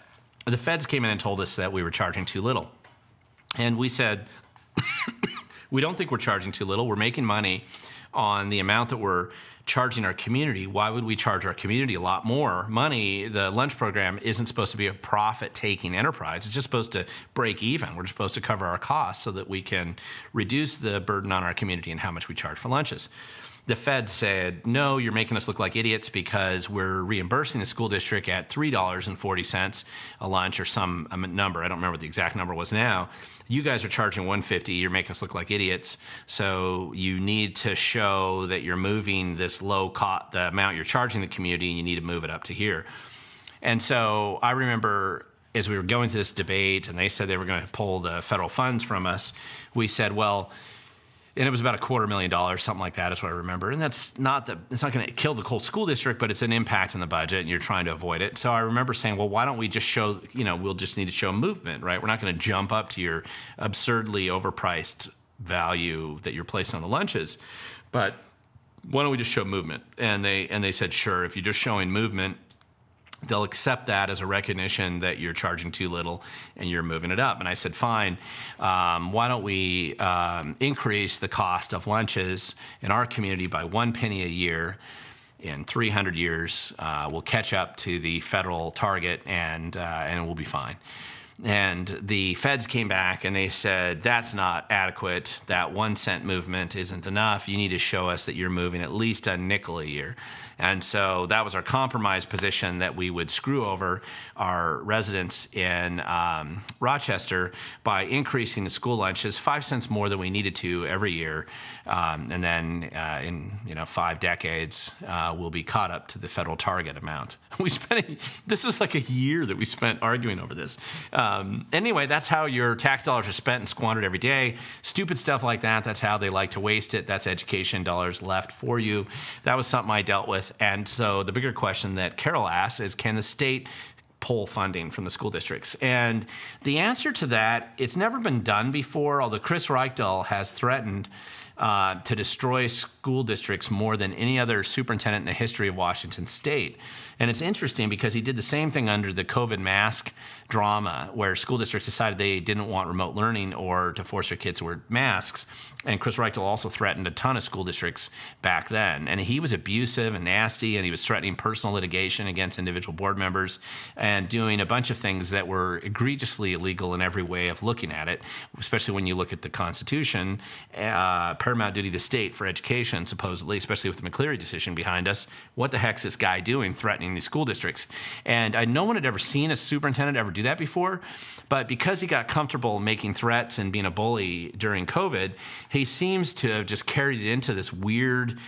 the feds came in and told us that we were charging too little. And we said, we don't think we're charging too little. We're making money on the amount that we're charging our community. Why would we charge our community a lot more money? The lunch program isn't supposed to be a profit-taking enterprise. It's just supposed to break even. We're just supposed to cover our costs so that we can reduce the burden on our community and how much we charge for lunches. The Fed said, no, you're making us look like idiots because we're reimbursing the school district at $3.40 a lunch, or some number. I don't remember what the exact number was now. You guys are charging $1.50. You're making us look like idiots. So you need to show that you're moving this low cost, the amount you're charging the community, and you need to move it up to here. And so I remember, as we were going through this debate and they said they were going to pull the federal funds from us, we said, well, and it was about $250,000, something like that is what I remember. And it's not going to kill the whole school district, but it's an impact on the budget, and you're trying to avoid it. So I remember saying, well, why don't we just show, we'll just need to show movement, right? We're not going to jump up to your absurdly overpriced value that you're placing on the lunches, but why don't we just show movement? And they said, sure, if you're just showing movement, they'll accept that as a recognition that you're charging too little and you're moving it up. And I said, fine, why don't we increase the cost of lunches in our community by 1 penny a year? In 300 years, we'll catch up to the federal target, and we'll be fine. And the feds came back and they said, that's not adequate. That 1 cent movement isn't enough. You need to show us that you're moving at least a nickel a year. And so that was our compromise position, that we would screw over our residents in Rochester by increasing the school lunches 5 cents more than we needed to every year. And then in 5 decades, we'll be caught up to the federal target amount. This was like a year that we spent arguing over this. Anyway, that's how your tax dollars are spent and squandered every day. Stupid stuff like that, that's how they like to waste it. That's education dollars left for you. That was something I dealt with. And so the bigger question that Carol asks is, can the state pull funding from the school districts? And the answer to that, it's never been done before, although Chris Reichel has threatened to destroy school districts more than any other superintendent in the history of Washington State. And it's interesting because he did the same thing under the COVID mask drama, where school districts decided they didn't want remote learning or to force their kids to wear masks. And Chris Reichel also threatened a ton of school districts back then. And he was abusive and nasty, and he was threatening personal litigation against individual board members and doing a bunch of things that were egregiously illegal in every way of looking at it, especially when you look at the Constitution. Paramount duty to the state for education, supposedly, especially with the McCleary decision behind us. What the heck's this guy doing, threatening these school districts? And no one had ever seen a superintendent ever do that before, but because he got comfortable making threats and being a bully during COVID, he seems to have just carried it into this weird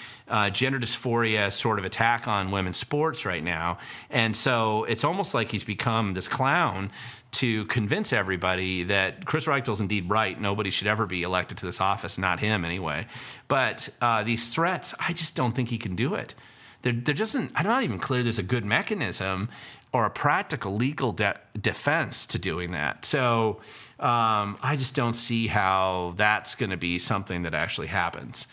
gender dysphoria sort of attack on women's sports right now. And so it's almost like he's become this clown to convince everybody that Chris Reichdel's indeed right. Nobody should ever be elected to this office, not him anyway. But these threats, I just don't think he can do it. I'm not even clear there's a good mechanism or a practical legal defense to doing that. So I just don't see how that's going to be something that actually happens.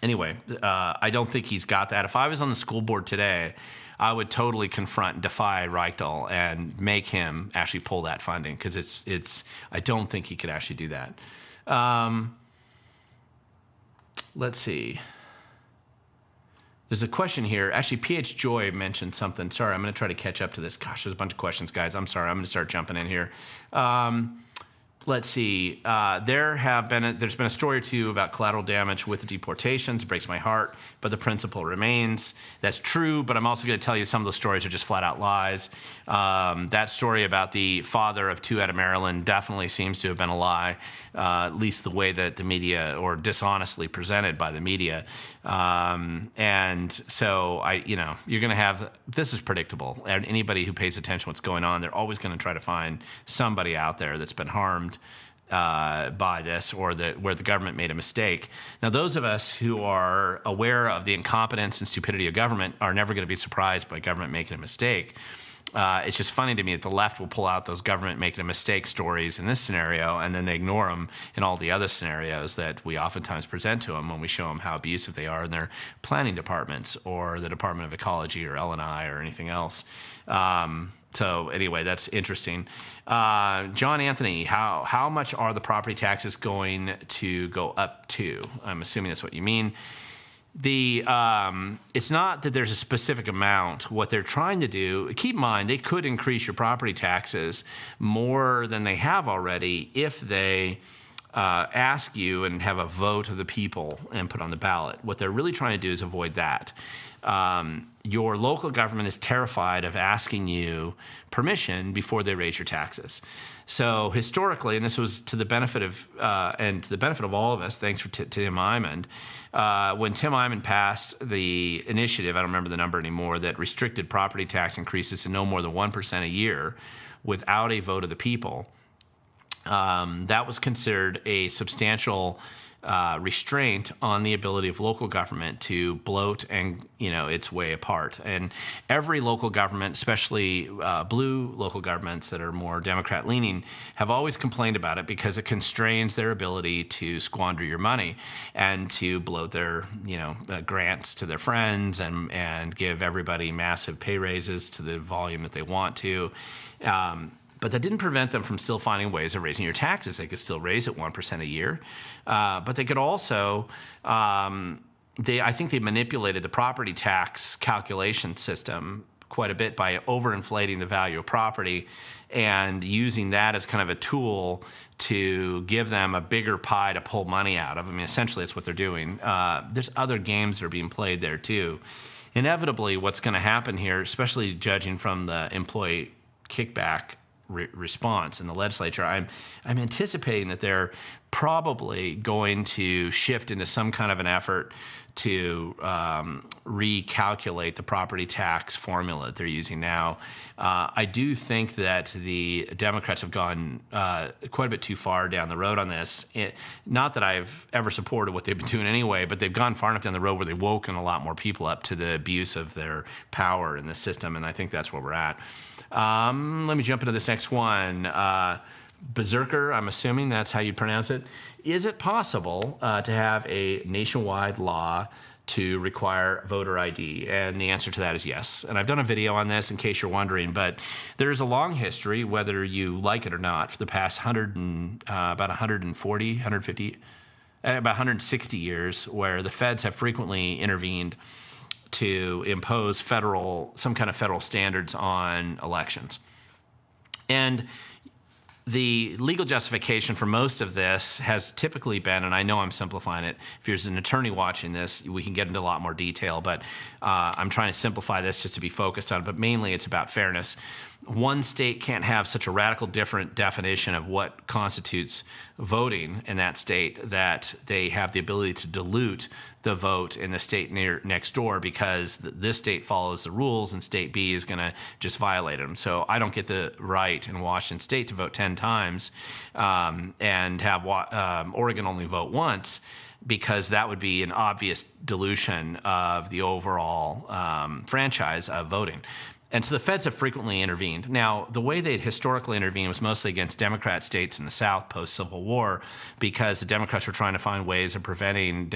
Anyway, I don't think he's got that. If I was on the school board today, I would totally confront and defy Reichdel and make him actually pull that funding, because I don't think he could actually do that. Let's see. There's a question here. Actually, PH Joy mentioned something. Sorry, I'm going to try to catch up to this. Gosh, there's a bunch of questions, guys. I'm sorry. I'm going to start jumping in here. Let's see. There's been a story or two about collateral damage with the deportations. It breaks my heart, but the principle remains. That's true, but I'm also going to tell you some of those stories are just flat out lies. That story about the father of two out of Maryland definitely seems to have been a lie, at least the way that the media, or dishonestly presented by the media. And so you're going to have, this is predictable. And anybody who pays attention to what's going on, they're always going to try to find somebody out there that's been harmed by this, or where the government made a mistake. Now, those of us who are aware of the incompetence and stupidity of government are never going to be surprised by government making a mistake. It's just funny to me that the left will pull out those government making a mistake stories in this scenario, and then they ignore them in all the other scenarios that we oftentimes present to them when we show them how abusive they are in their planning departments, or the Department of Ecology, or L&I, or anything else. So anyway, that's interesting. John Anthony, how much are the property taxes going to go up to? I'm assuming that's what you mean. It's not that there's a specific amount. What they're trying to do, keep in mind, they could increase your property taxes more than they have already if they ask you and have a vote of the people and put on the ballot. What they're really trying to do is avoid that. Your local government is terrified of asking you permission before they raise your taxes. So historically, and this was to the benefit of all of us, thanks to Tim Eyman, when Tim Eyman passed the initiative, I don't remember the number anymore, that restricted property tax increases to no more than 1% a year without a vote of the people, that was considered a substantial restraint on the ability of local government to bloat and its way apart. And every local government, especially blue local governments that are more Democrat leaning, have always complained about it because it constrains their ability to squander your money and to bloat their grants to their friends and give everybody massive pay raises to the volume that they want to. But that didn't prevent them from still finding ways of raising your taxes. They could still raise it 1% a year. But they could also, I think they manipulated the property tax calculation system quite a bit by overinflating the value of property and using that as kind of a tool to give them a bigger pie to pull money out of. I mean, essentially, that's what they're doing. There's other games that are being played there, too. Inevitably, what's going to happen here, especially judging from the employee kickback response in the legislature, I'm anticipating that they're probably going to shift into some kind of an effort to recalculate the property tax formula that they're using now. I do think that the Democrats have gone quite a bit too far down the road on this. Not that I've ever supported what they've been doing anyway, but they've gone far enough down the road where they've woken a lot more people up to the abuse of their power in the system, and I think that's where we're at. Let me jump into this next one. Berserker, I'm assuming that's how you pronounce it. Is it possible to have a nationwide law to require voter ID? And the answer to that is yes. And I've done a video on this in case you're wondering, but there's a long history, whether you like it or not, for the past about 160 years, where the feds have frequently intervened to impose some kind of federal standards on elections. And the legal justification for most of this has typically been, and I know I'm simplifying it. If there's an attorney watching this, we can get into a lot more detail, but I'm trying to simplify this just to be focused on it. But mainly it's about fairness. One state can't have such a radical different definition of what constitutes voting in that state that they have the ability to dilute the vote in the state next door because this state follows the rules and state B is going to just violate them. So I don't get the right in Washington state to vote 10 times and have Oregon only vote once, because that would be an obvious dilution of the overall franchise of voting. And so the feds have frequently intervened. Now, the way they'd historically intervened was mostly against Democrat states in the South post-Civil War, because the Democrats were trying to find ways of preventing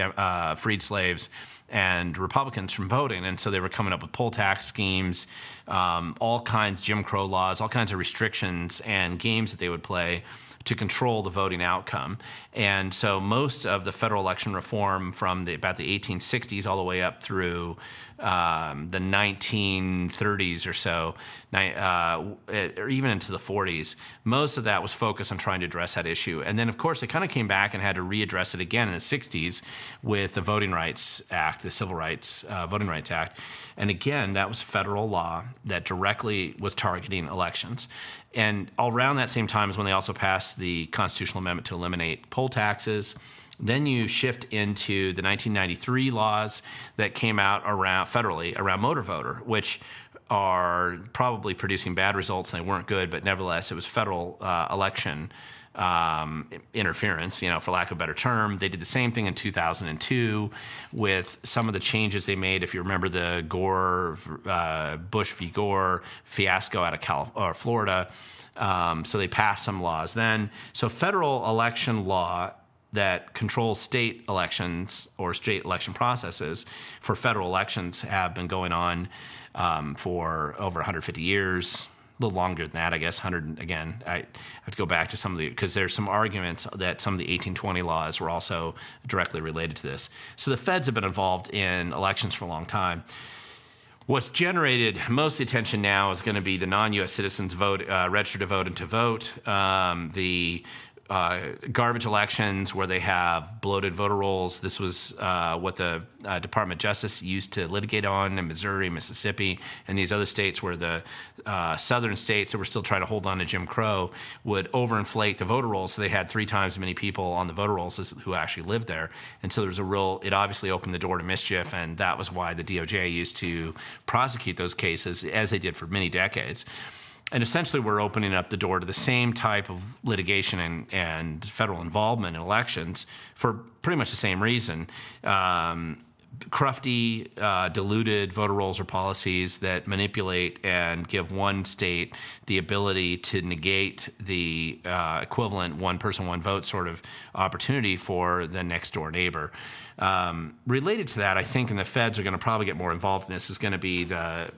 freed slaves and Republicans from voting. And so they were coming up with poll tax schemes, all kinds, Jim Crow laws, all kinds of restrictions and games that they would play to control the voting outcome. And so most of the federal election reform from about the 1860s all the way up through the 1930s or so, or even into the 40s, most of that was focused on trying to address that issue. And then, of course, they kind of came back and had to readdress it again in the 60s with the Voting Rights Act, the Civil Rights Voting Rights Act. And again, that was federal law that directly was targeting elections. And around that same time is when they also passed the constitutional amendment to eliminate poll taxes. Then you shift into the 1993 laws that came out federally around motor voter, which are probably producing bad results, and they weren't good, but nevertheless, it was federal election interference, for lack of a better term. They did the same thing in 2002 with some of the changes they made. If you remember the Bush v. Gore fiasco out of Florida. So they passed some laws then. So federal election law that controls state elections or state election processes for federal elections have been going on for over 150 years. A little longer than that, I guess. 100 again. I have to go back to some of the, because there's some arguments that some of the 1820 laws were also directly related to this. So the feds have been involved in elections for a long time. What's generated most of the attention now is going to be the non-U.S. citizens vote, register to vote and to vote. The garbage elections where they have bloated voter rolls. This was what the Department of Justice used to litigate on in Missouri, Mississippi, and these other states where the southern states that were still trying to hold on to Jim Crow would overinflate the voter rolls, so they had 3 times as many people on the voter rolls as who actually lived there. And so there was it obviously opened the door to mischief, and that was why the DOJ used to prosecute those cases, as they did for many decades. And essentially, we're opening up the door to the same type of litigation and federal involvement in elections for pretty much the same reason. Crufty, diluted voter rolls or policies that manipulate and give one state the ability to negate the equivalent one person, one vote sort of opportunity for the next door neighbor. Related to that, I think, and the feds are going to probably get more involved in this, is going to be the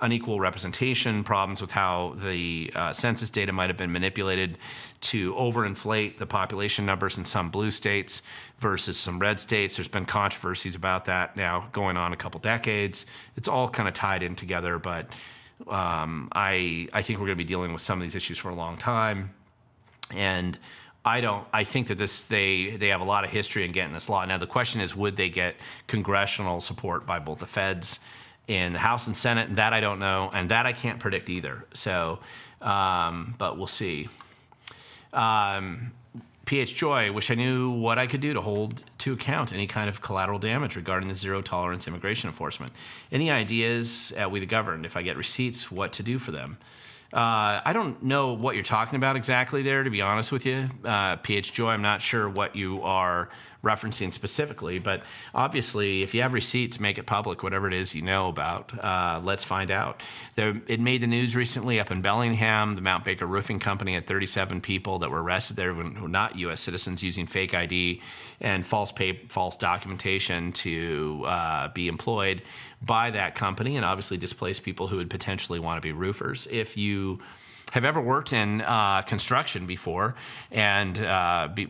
unequal representation, problems with how the census data might have been manipulated to overinflate the population numbers in some blue states versus some red states. There's been controversies about that now going on a couple decades. It's all kind of tied in together, but I think we're going to be dealing with some of these issues for a long time. And I think that they have a lot of history in getting this law. Now, the question is, would they get congressional support by both the feds in the House and Senate? And that I don't know, and that I can't predict either. So, but we'll see. PH Joy, wish I knew what I could do to hold to account any kind of collateral damage regarding the zero tolerance immigration enforcement. Any ideas at We the Governed, if I get receipts, what to do for them? I don't know what you're talking about exactly there, to be honest with you. PH Joy, I'm not sure what you are referencing specifically, but obviously if you have receipts, make it public, whatever it is you know about. Let's find out. It made the news recently up in Bellingham. The Mount Baker Roofing Company had 37 people that were arrested there who were not U.S. citizens using fake ID and false documentation to be employed by that company, and obviously displaced people who would potentially want to be roofers. If you have ever worked in construction before. And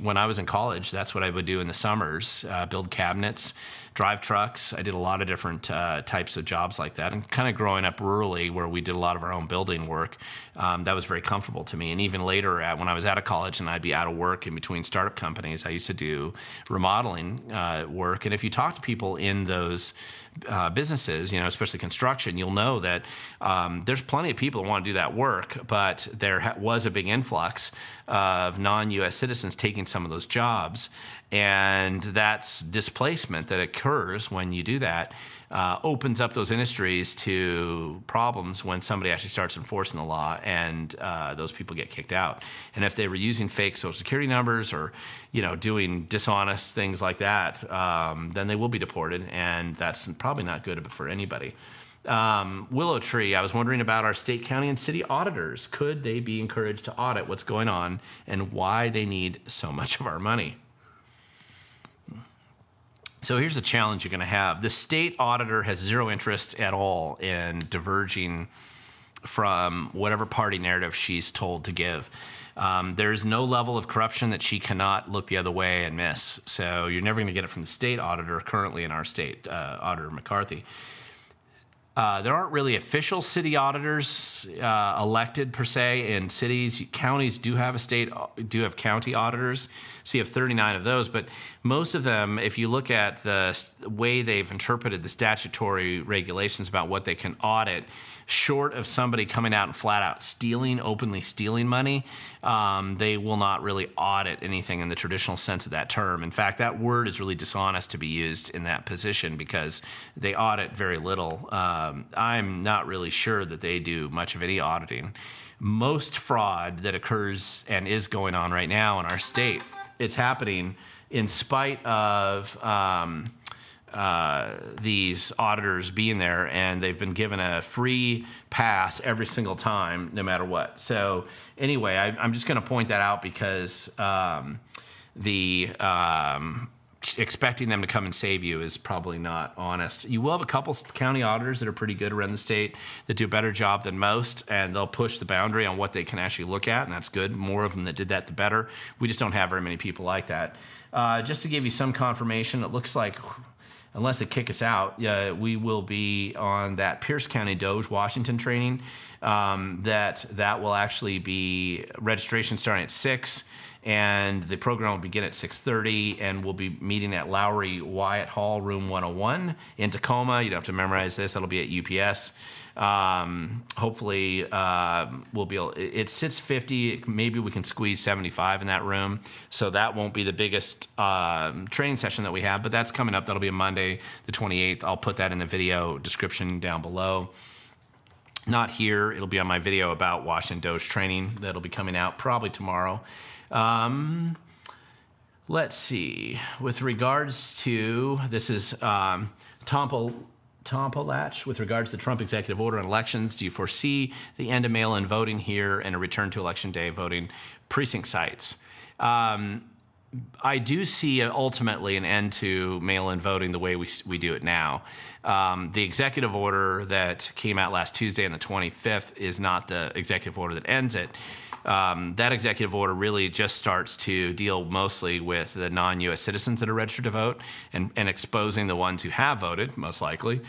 when I was in college, that's what I would do in the summers, build cabinets, drive trucks. I did a lot of different types of jobs like that. And kind of growing up rurally where we did a lot of our own building work, that was very comfortable to me. And even later when I was out of college and I'd be out of work in between startup companies, I used to do remodeling work. And if you talk to people in those businesses, especially construction, you'll know that there's plenty of people who want to do that work, but there was a big influx of non-U.S. citizens taking some of those jobs. And that's displacement that occurs when you do that, opens up those industries to problems when somebody actually starts enforcing the law and those people get kicked out. And if they were using fake social security numbers or, doing dishonest things like that, then they will be deported. And that's probably not good for anybody. Willow Tree, I was wondering about our state, county, and city auditors. Could they be encouraged to audit what's going on and why they need so much of our money? So here's the challenge you're going to have. The state auditor has zero interest at all in diverging from whatever party narrative she's told to give. There's no level of corruption that she cannot look the other way and miss. So you're never going to get it from the state auditor currently in our state, Auditor McCarthy. There aren't really official city auditors elected per se in cities. Counties do have county auditors, so you have 39 of those. But most of them, if you look at the way they've interpreted the statutory regulations about what they can audit, short of somebody coming out and flat out openly stealing money, they will not really audit anything in the traditional sense of that term. In fact, that word is really dishonest to be used in that position because they audit very little. I'm not really sure that they do much of any auditing. Most fraud that occurs and is going on right now in our state, it's happening in spite of these auditors being there, and they've been given a free pass every single time, no matter what. So anyway, I'm just going to point that out because expecting them to come and save you is probably not honest. You will have a couple county auditors that are pretty good around the state that do a better job than most, and they'll push the boundary on what they can actually look at, and that's good. More of them that did that, the better. We just don't have very many people like that. Just to give you some confirmation, it looks like, unless they kick us out, we will be on that Pierce County Doge Washington training. That will actually be registration starting at 6, and the program will begin at 6:30, and we'll be meeting at Lowry Wyatt Hall, room 101 in Tacoma. You don't have to memorize this. That'll be at UPS. Hopefully, we'll be able, it sits 50, maybe we can squeeze 75 in that room. So that won't be the biggest training session that we have, but that's coming up. That'll be a Monday, the 28th. I'll put that in the video description down below. Not here. It'll be on my video about Washington Doge training that'll be coming out probably tomorrow. Let's see. With regards to, this is Tompalach, with regards to the Trump executive order on elections, do you foresee the end of mail-in voting here and a return to election day voting precinct sites? I do see ultimately an end to mail-in voting the way we do it now. The executive order that came out last Tuesday on the 25th is not the executive order that ends it. That executive order really just starts to deal mostly with the non-U.S. citizens that are registered to vote and exposing the ones who have voted, most likely.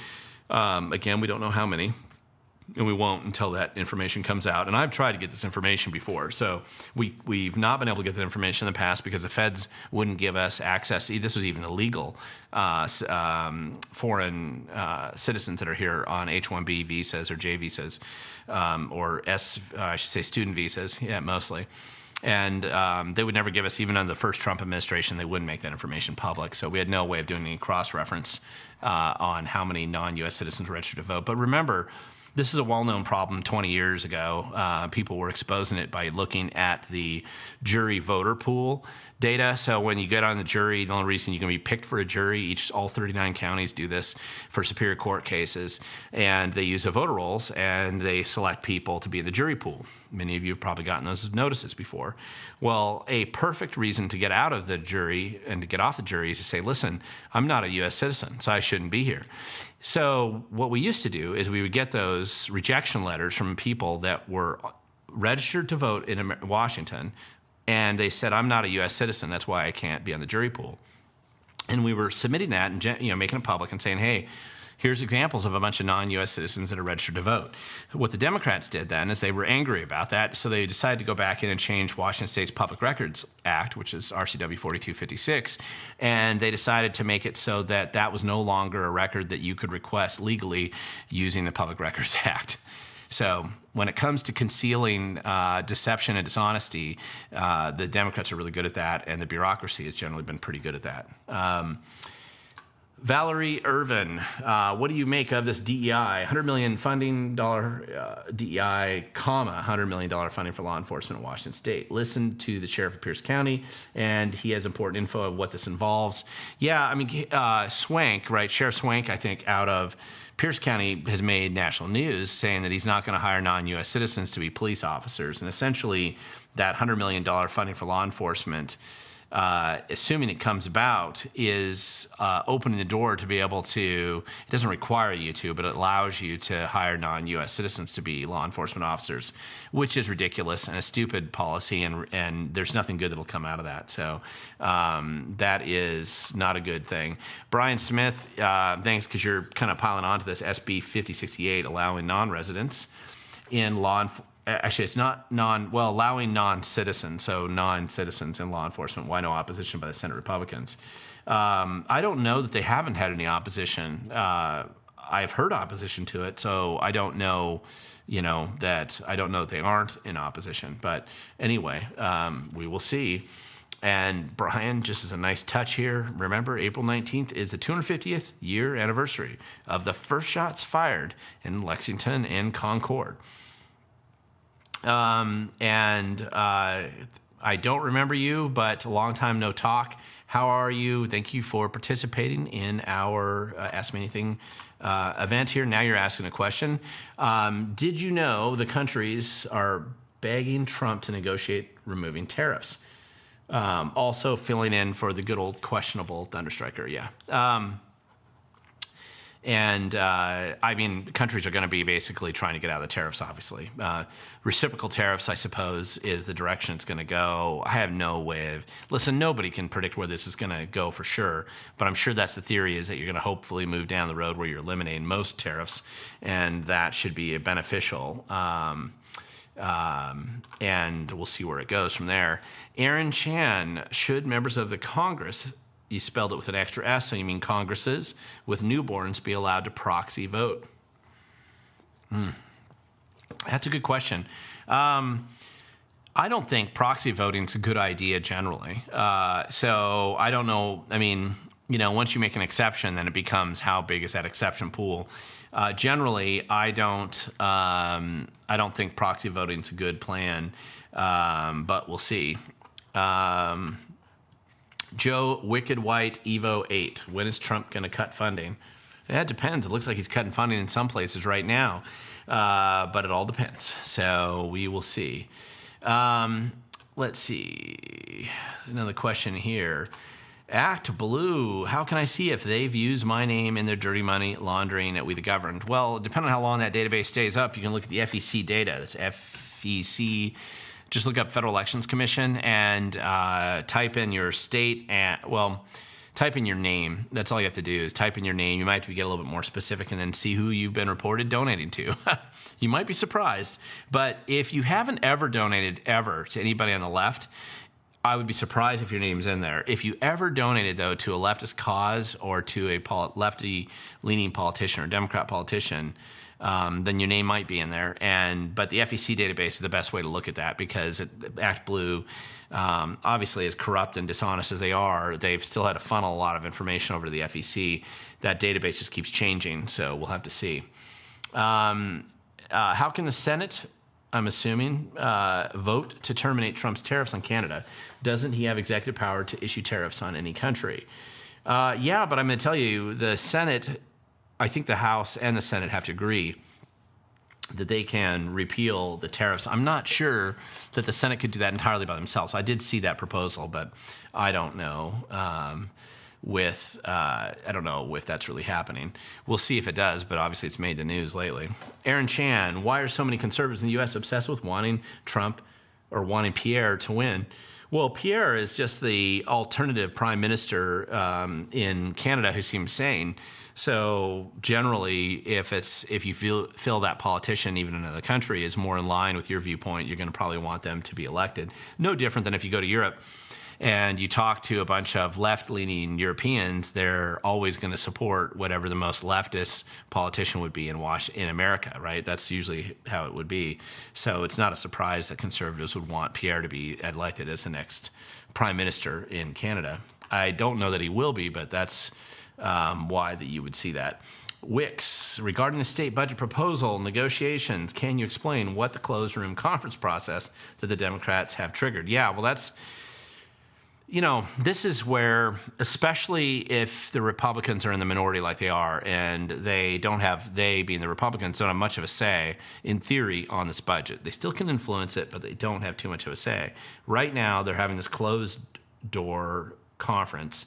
Again, we don't know how many, and we won't until that information comes out. And I've tried to get this information before. So we've not been able to get that information in the past because the feds wouldn't give us access. This was even illegal. Foreign citizens that are here on H-1B visas or J visas, or I should say student visas, yeah, mostly. And they would never give us, even under the first Trump administration, they wouldn't make that information public. So we had no way of doing any cross-reference on how many non-U.S. citizens were registered to vote. But remember, this is a well-known problem 20 years ago. People were exposing it by looking at the jury voter pool data. So when you get on the jury, the only reason you can be picked for a jury, all 39 counties do this for Superior Court cases, and they use the voter rolls, and they select people to be in the jury pool. Many of you have probably gotten those notices before. Well, a perfect reason to get out of the jury and to get off the jury is to say, listen, I'm not a U.S. citizen, so I shouldn't be here. So what we used to do is we would get those rejection letters from people that were registered to vote in Washington, and they said, I'm not a U.S. citizen, that's why I can't be on the jury pool. And we were submitting that and making it public and saying, hey, here's examples of a bunch of non-U.S. citizens that are registered to vote. What the Democrats did then is they were angry about that, so they decided to go back in and change Washington State's Public Records Act, which is RCW 4256, and they decided to make it so that that was no longer a record that you could request legally using the Public Records Act. So when it comes to concealing deception and dishonesty, the Democrats are really good at that, and the bureaucracy has generally been pretty good at that. Valerie Irvin, what do you make of this DEI, $100 million funding, DEI, $100 million funding for law enforcement in Washington State? Listen to the sheriff of Pierce County, and he has important info of what this involves. Yeah, I mean, Swank, right? Sheriff Swank, I think, out of Pierce County has made national news saying that he's not going to hire non-U.S. citizens to be police officers. And essentially, that $100 million funding for law enforcement, assuming it comes about, is opening the door to be able to, it doesn't require you to, but it allows you to hire non-U.S. citizens to be law enforcement officers, which is ridiculous and a stupid policy, and there's nothing good that'll come out of that. So that is not a good thing. Brian Smith, thanks, because you're kind of piling onto this SB 5068, allowing non-residents in law enforcement. Actually, it's not allowing non-citizens, so non-citizens in law enforcement. Why no opposition by the Senate Republicans? I don't know that they haven't had any opposition. I've heard opposition to it, so I don't know, that they aren't in opposition. But anyway, we will see. And Brian, just as a nice touch here, remember April 19th is the 250th year anniversary of the first shots fired in Lexington and Concord. I don't remember you, but a long time no talk. How are you? Thank you for participating in our Ask Me Anything event here. Now you're asking a question. Did you know the countries are begging Trump to negotiate removing tariffs? Also filling in for the good old questionable Thunderstriker, yeah. I mean, countries are going to be basically trying to get out of the tariffs, obviously. Reciprocal tariffs, I suppose, is the direction it's going to go. I have no way of... Listen, nobody can predict where this is going to go for sure, but I'm sure that's the theory, is that you're going to hopefully move down the road where you're eliminating most tariffs, and that should be beneficial. And we'll see where it goes from there. Aaron Chan, should members of the Congress... You spelled it with an extra S, so you mean Congresses with newborns be allowed to proxy vote? That's a good question. I don't think proxy voting is a good idea generally. So I don't know. I mean, once you make an exception, then it becomes how big is that exception pool. Generally, I don't think proxy voting is a good plan, but we'll see. Joe Wicked White Evo 8. When is Trump going to cut funding? That depends. It looks like he's cutting funding in some places right now, but it all depends. So we will see. Let's see. Another question here. Act Blue. How can I see if they've used my name in their dirty money laundering at We the Governed? Well, depending on how long that database stays up, you can look at the FEC data. That's FEC. Just look up Federal Elections Commission and type in your state and, type in your name. That's all you have to do is type in your name. You might have to get a little bit more specific and then see who you've been reported donating to. You might be surprised. But if you haven't ever donated ever to anybody on the left, I would be surprised if your name's in there. If you ever donated, though, to a leftist cause or to a lefty-leaning politician or Democrat politician, then your name might be in there. But the FEC database is the best way to look at that, because Act Blue, obviously, as corrupt and dishonest as they are, they've still had to funnel a lot of information over to the FEC. That database just keeps changing, so we'll have to see. How can the Senate, I'm assuming, vote to terminate Trump's tariffs on Canada? Doesn't he have executive power to issue tariffs on any country? Yeah, but I'm going to tell you, the Senate... I think the House and the Senate have to agree that they can repeal the tariffs. I'm not sure that the Senate could do that entirely by themselves. I did see that proposal, but I don't know. with, I don't know if that's really happening. We'll see if it does, but obviously it's made the news lately. Aaron Chan, why are so many conservatives in the U.S. obsessed with wanting Trump or wanting Pierre to win? Well, Pierre is just the alternative prime minister in Canada who seems sane. So generally, if you feel that politician, even in another country, is more in line with your viewpoint, you're going to probably want them to be elected. No different than if you go to Europe and you talk to a bunch of left-leaning Europeans, they're always going to support whatever the most leftist politician would be in America, right? That's usually how it would be. So it's not a surprise that conservatives would want Pierre to be elected as the next prime minister in Canada. I don't know that he will be, but that's why that you would see that. Wix, regarding the state budget proposal negotiations, can you explain what the closed room conference process that the Democrats have triggered? Yeah, well, that's... this is where, especially if the Republicans are in the minority like they are, and they being the Republicans, don't have much of a say, in theory, on this budget. They still can influence it, but they don't have too much of a say. Right now, they're having this closed-door conference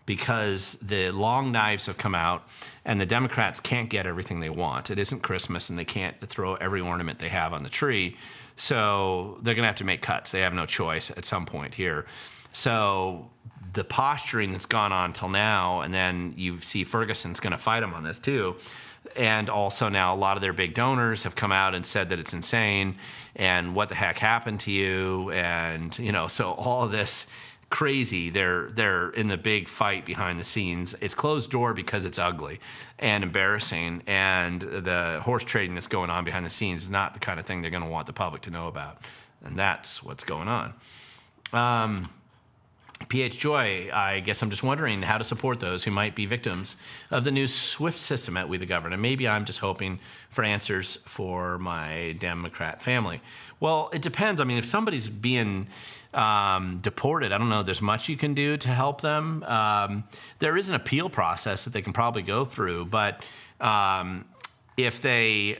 because the long knives have come out, and the Democrats can't get everything they want. It isn't Christmas, and they can't throw every ornament they have on the tree, so they're going to have to make cuts. They have no choice at some point here. So the posturing that's gone on till now, and then you see Ferguson's going to fight them on this too. And also now a lot of their big donors have come out and said that it's insane and what the heck happened to you. And, so all of this crazy, they're in the big fight behind the scenes. It's closed door because it's ugly and embarrassing. And the horse trading that's going on behind the scenes is not the kind of thing they're going to want the public to know about. And that's what's going on. PH Joy, I guess I'm just wondering how to support those who might be victims of the new SWIFT system at We the Government. Maybe I'm just hoping for answers for my Democrat family. Well, it depends. I mean, if somebody's being deported, I don't know, there's much you can do to help them. There is an appeal process that they can probably go through, but if they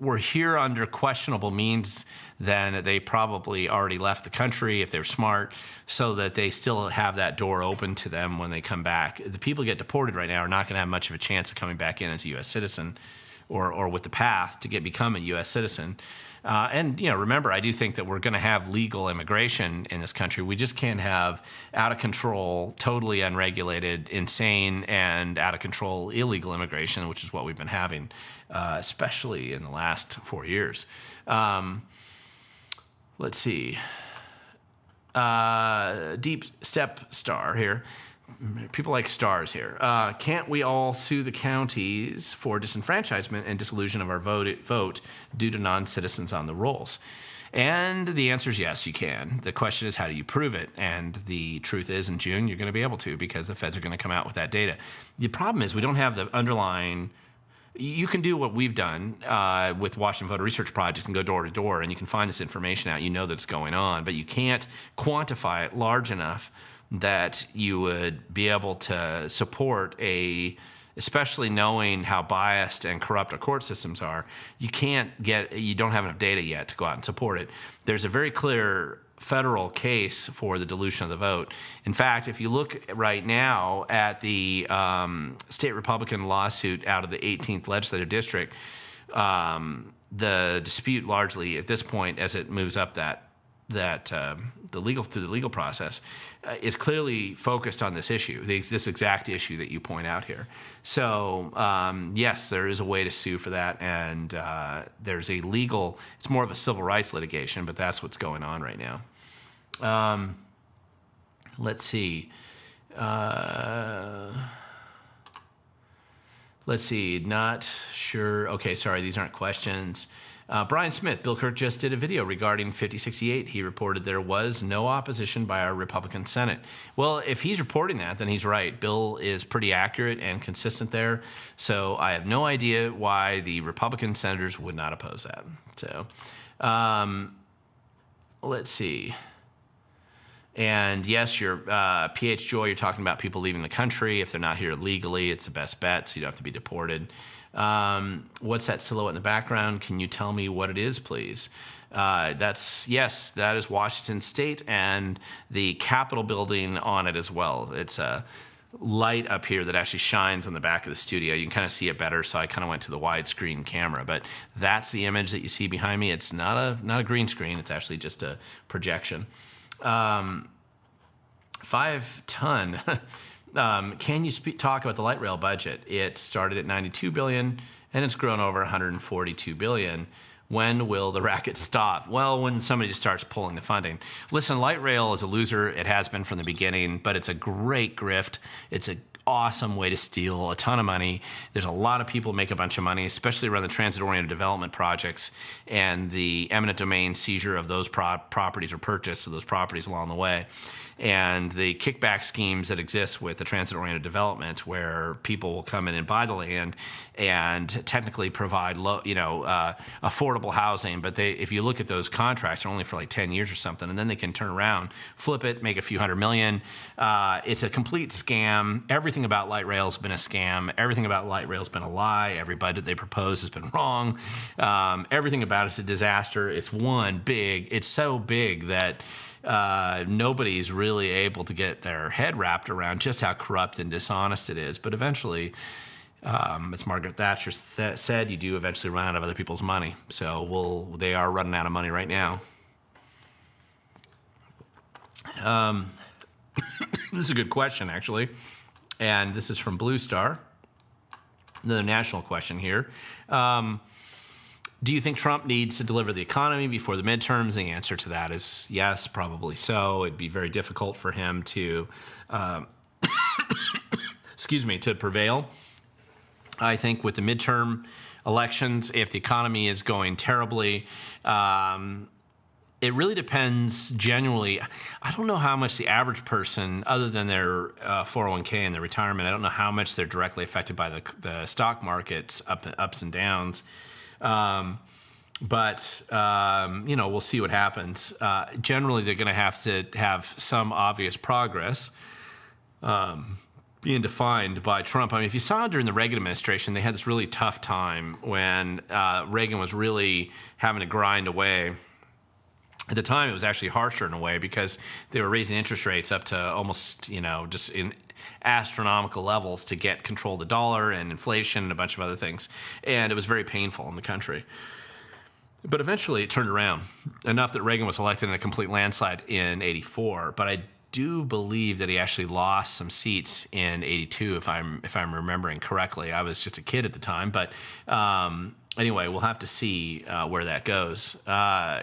were here under questionable means, then they probably already left the country if they're smart, so that they still have that door open to them when they come back. The people who get deported right now are not going to have much of a chance of coming back in as a U.S. citizen or with the path to become a U.S. citizen. And remember, I do think that we're going to have legal immigration in this country. We just can't have out of control, totally unregulated, insane, and out of control illegal immigration, which is what we've been having, especially in the last 4 years. Let's see. Deep Step Star here. People like stars here. Can't we all sue the counties for disenfranchisement and dissolution of our vote due to non-citizens on the rolls? And the answer is yes, you can. The question is, how do you prove it? And the truth is, in June, you're going to be able to, because the feds are going to come out with that data. The problem is we don't have the underlying... You can do what we've done with Washington Voter Research Project and go door to door, and you can find this information out. You know that it's going on, but you can't quantify it large enough that you would be able to support especially knowing how biased and corrupt our court systems are. You don't have enough data yet to go out and support it. There's a very clear federal case for the dilution of the vote. In fact, if you look right now at the state Republican lawsuit out of the 18th legislative district, the dispute largely at this point, as it moves up through the legal process, is clearly focused on this issue, this exact issue that you point out here. So yes, there is a way to sue for that, and there's it's more of a civil rights litigation, but that's what's going on right now. Let's see. Not sure. Okay, sorry, these aren't questions. Brian Smith, Bill Kirk just did a video regarding 5068. He reported there was no opposition by our Republican Senate. Well, if he's reporting that, then he's right. Bill is pretty accurate and consistent there. So I have no idea why the Republican senators would not oppose that. So let's see. And yes, your PH Joy, you're talking about people leaving the country. If they're not here legally, it's the best bet, so you don't have to be deported. What's that silhouette in the background? Can you tell me what it is, please? That is Washington State and the Capitol building on it as well. It's a light up here that actually shines on the back of the studio. You can kind of see it better, so I kind of went to the widescreen camera. But that's the image that you see behind me. It's not a green screen. It's actually just a projection. 5 ton. Can you talk about the light rail budget? It started at $92 billion, and it's grown over $142 billion. When will the racket stop? Well, when somebody just starts pulling the funding. Listen, light rail is a loser. It has been from the beginning, but it's a great grift. It's an awesome way to steal a ton of money. There's a lot of people make a bunch of money, especially around the transit-oriented development projects and the eminent domain seizure of those properties or purchase of those properties along the way. And the kickback schemes that exist with the transit-oriented development, where people will come in and buy the land and technically provide affordable housing, but if you look at those contracts, they're only for like 10 years or something, and then they can turn around, flip it, make a few $100 million. It's a complete scam. Everything about light rail has been a scam. Everything about light rail has been a lie. Every budget they propose has been wrong. Everything about it's a disaster. It's so big that nobody's really able to get their head wrapped around just how corrupt and dishonest it is. But eventually, as Margaret Thatcher said, you do eventually run out of other people's money. So they are running out of money right now. This is a good question, actually. And this is from Blue Star. Another national question here. Do you think Trump needs to deliver the economy before the midterms? The answer to that is yes, probably so. It'd be very difficult for him to, to prevail. I think with the midterm elections, if the economy is going terribly, it really depends generally. I don't know how much the average person, other than their 401k and their retirement, I don't know how much they're directly affected by the stock market's ups and downs. But we'll see what happens. Generally, they're going to have some obvious progress being defined by Trump. I mean, if you saw during the Reagan administration, they had this really tough time when Reagan was really having to grind away. At the time, it was actually harsher in a way because they were raising interest rates up to almost, just in astronomical levels to get control of the dollar and inflation and a bunch of other things. And it was very painful in the country. But eventually it turned around enough that Reagan was elected in a complete landslide in 84. But I do believe that he actually lost some seats in 82, if I'm remembering correctly. I was just a kid at the time. But anyway, we'll have to see where that goes.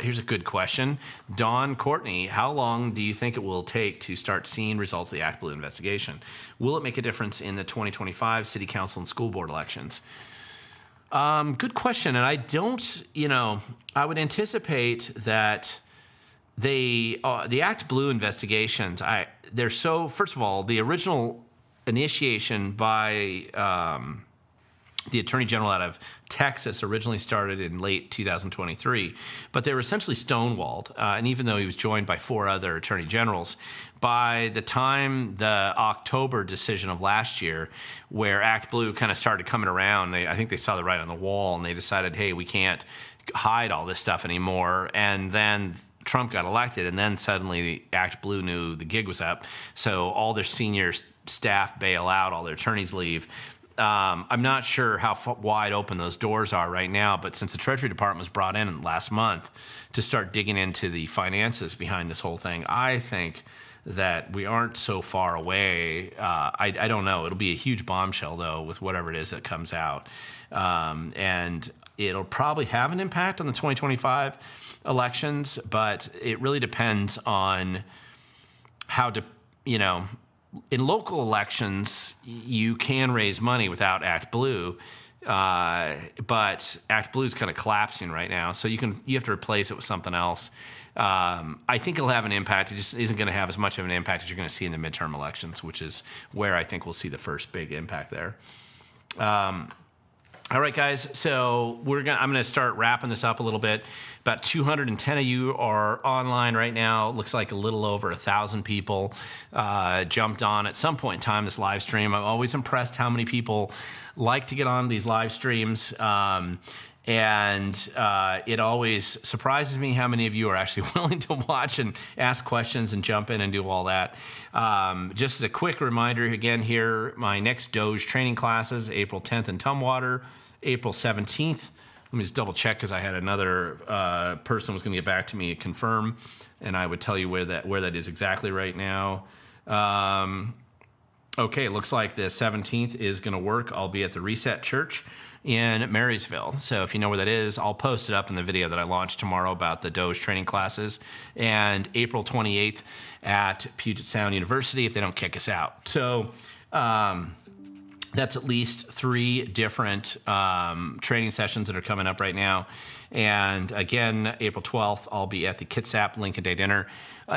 Here's a good question. Don Courtney, how long do you think it will take to start seeing results of the Act Blue investigation? Will it make a difference in the 2025 city council and school board elections? Good question. And I don't, I would anticipate that the Act Blue investigations, first of all, the original initiation by the Attorney General out of Texas originally started in late 2023, but they were essentially stonewalled. And even though he was joined by 4 other Attorney Generals, by the time the October decision of last year, where Act Blue kind of started coming around, I think they saw the writing on the wall and they decided, hey, we can't hide all this stuff anymore. And then Trump got elected, and then suddenly Act Blue knew the gig was up. So all their senior staff bail out, all their attorneys leave. I'm not sure how wide open those doors are right now, but since the Treasury Department was brought in last month to start digging into the finances behind this whole thing, I think that we aren't so far away. I don't know. It'll be a huge bombshell, though, with whatever it is that comes out. And it'll probably have an impact on the 2025 elections, but it really depends on how to, in local elections, you can raise money without Act Blue, but Act Blue is kind of collapsing right now, so you have to replace it with something else. I think it'll have an impact. It just isn't going to have as much of an impact as you're going to see in the midterm elections, which is where I think we'll see the first big impact there. All right, guys, so I'm going to start wrapping this up a little bit. About 210 of you are online right now. It looks like a little over 1,000 people jumped on at some point in time this live stream. I'm always impressed how many people like to get on these live streams. And it always surprises me how many of you are actually willing to watch and ask questions and jump in and do all that. Just as a quick reminder, again, here, my next Doge training classes, April 10th in Tumwater, April 17th. Let me just double check because I had another person was going to get back to me to confirm, and I would tell you where that is exactly right now. Okay, it looks like the 17th is going to work. I'll be at the Reset Church in Marysville. So if you know where that is, I'll post it up in the video that I launched tomorrow about the Doge training classes. And April 28th at Puget Sound University if they don't kick us out. So that's at least 3 different training sessions that are coming up right now. And again, April 12th, I'll be at the Kitsap Lincoln Day Dinner.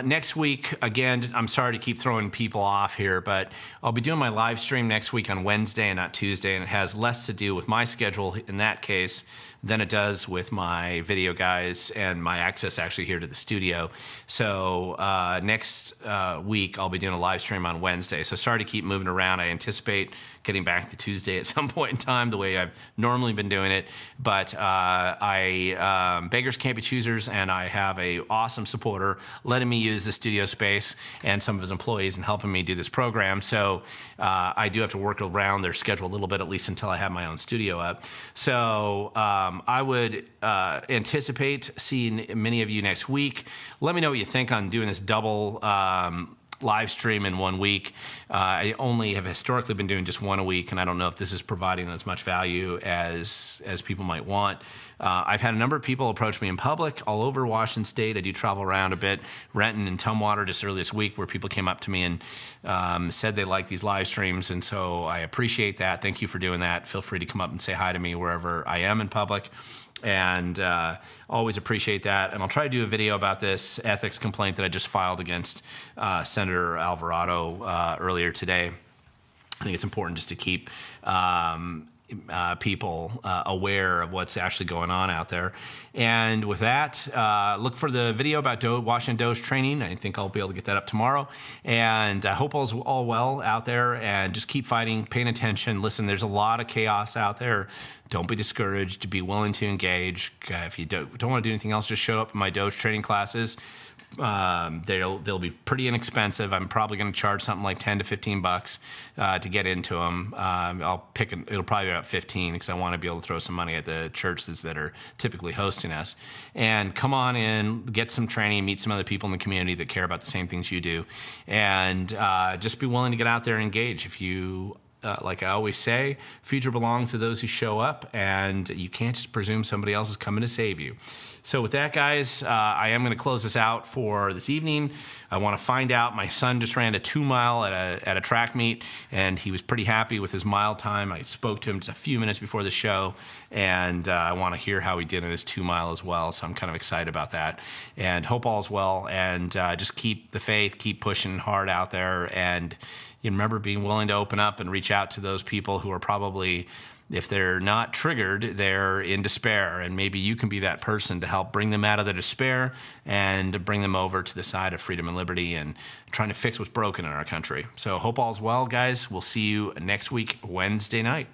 Next week, again, I'm sorry to keep throwing people off here, but I'll be doing my live stream next week on Wednesday and not Tuesday, and it has less to do with my schedule in that case than it does with my video guys and my access actually here to the studio. So next week, I'll be doing a live stream on Wednesday. So sorry to keep moving around. I anticipate getting back to Tuesday at some point in time, the way I've normally been doing it. But beggars can't be choosers, and I have a awesome supporter letting me use the studio space and some of his employees and helping me do this program. So I do have to work around their schedule a little bit, at least until I have my own studio up. So I would anticipate seeing many of you next week. Let me know what you think on doing this double live stream in 1 week. I only have historically been doing just one a week, and I don't know if this is providing as much value as people might want. I've had a number of people approach me in public all over Washington State. I do travel around a bit, Renton and Tumwater just earlier this week, where people came up to me and said they like these live streams, and so I appreciate that. Thank you for doing that. Feel free to come up and say hi to me wherever I am in public. And always appreciate that. And I'll try to do a video about this ethics complaint that I just filed against Senator Alvarado earlier today. I think it's important just to keep people aware of what's actually going on out there. And with that, look for the video about Washington Doge training. I think I'll be able to get that up tomorrow. And I hope all's all well out there, and just keep fighting, paying attention. Listen, there's a lot of chaos out there. Don't be discouraged. Be willing to engage. If you don't want to do anything else, just show up in my Doge training classes. They'll be pretty inexpensive. I'm probably going to charge something like 10 to 15 bucks to get into them. It'll probably be about 15 because I want to be able to throw some money at the churches that are typically hosting us. And come on in, get some training, meet some other people in the community that care about the same things you do, and just be willing to get out there and engage. If you like I always say, future belongs to those who show up, and you can't just presume somebody else is coming to save you. So with that, guys, I am going to close this out for this evening. I want to find out. My son just ran a 2-mile at a track meet, and he was pretty happy with his mile time. I spoke to him just a few minutes before the show, and I want to hear how he did in his 2-mile as well. So I'm kind of excited about that, and hope all's well. And just keep the faith, keep pushing hard out there, and you remember being willing to open up and reach out to those people who are probably, if they're not triggered, they're in despair, and maybe you can be that person to help bring them out of their despair and bring them over to the side of freedom and liberty and trying to fix what's broken in our country. So hope all's well, guys. We'll see you next week, Wednesday night.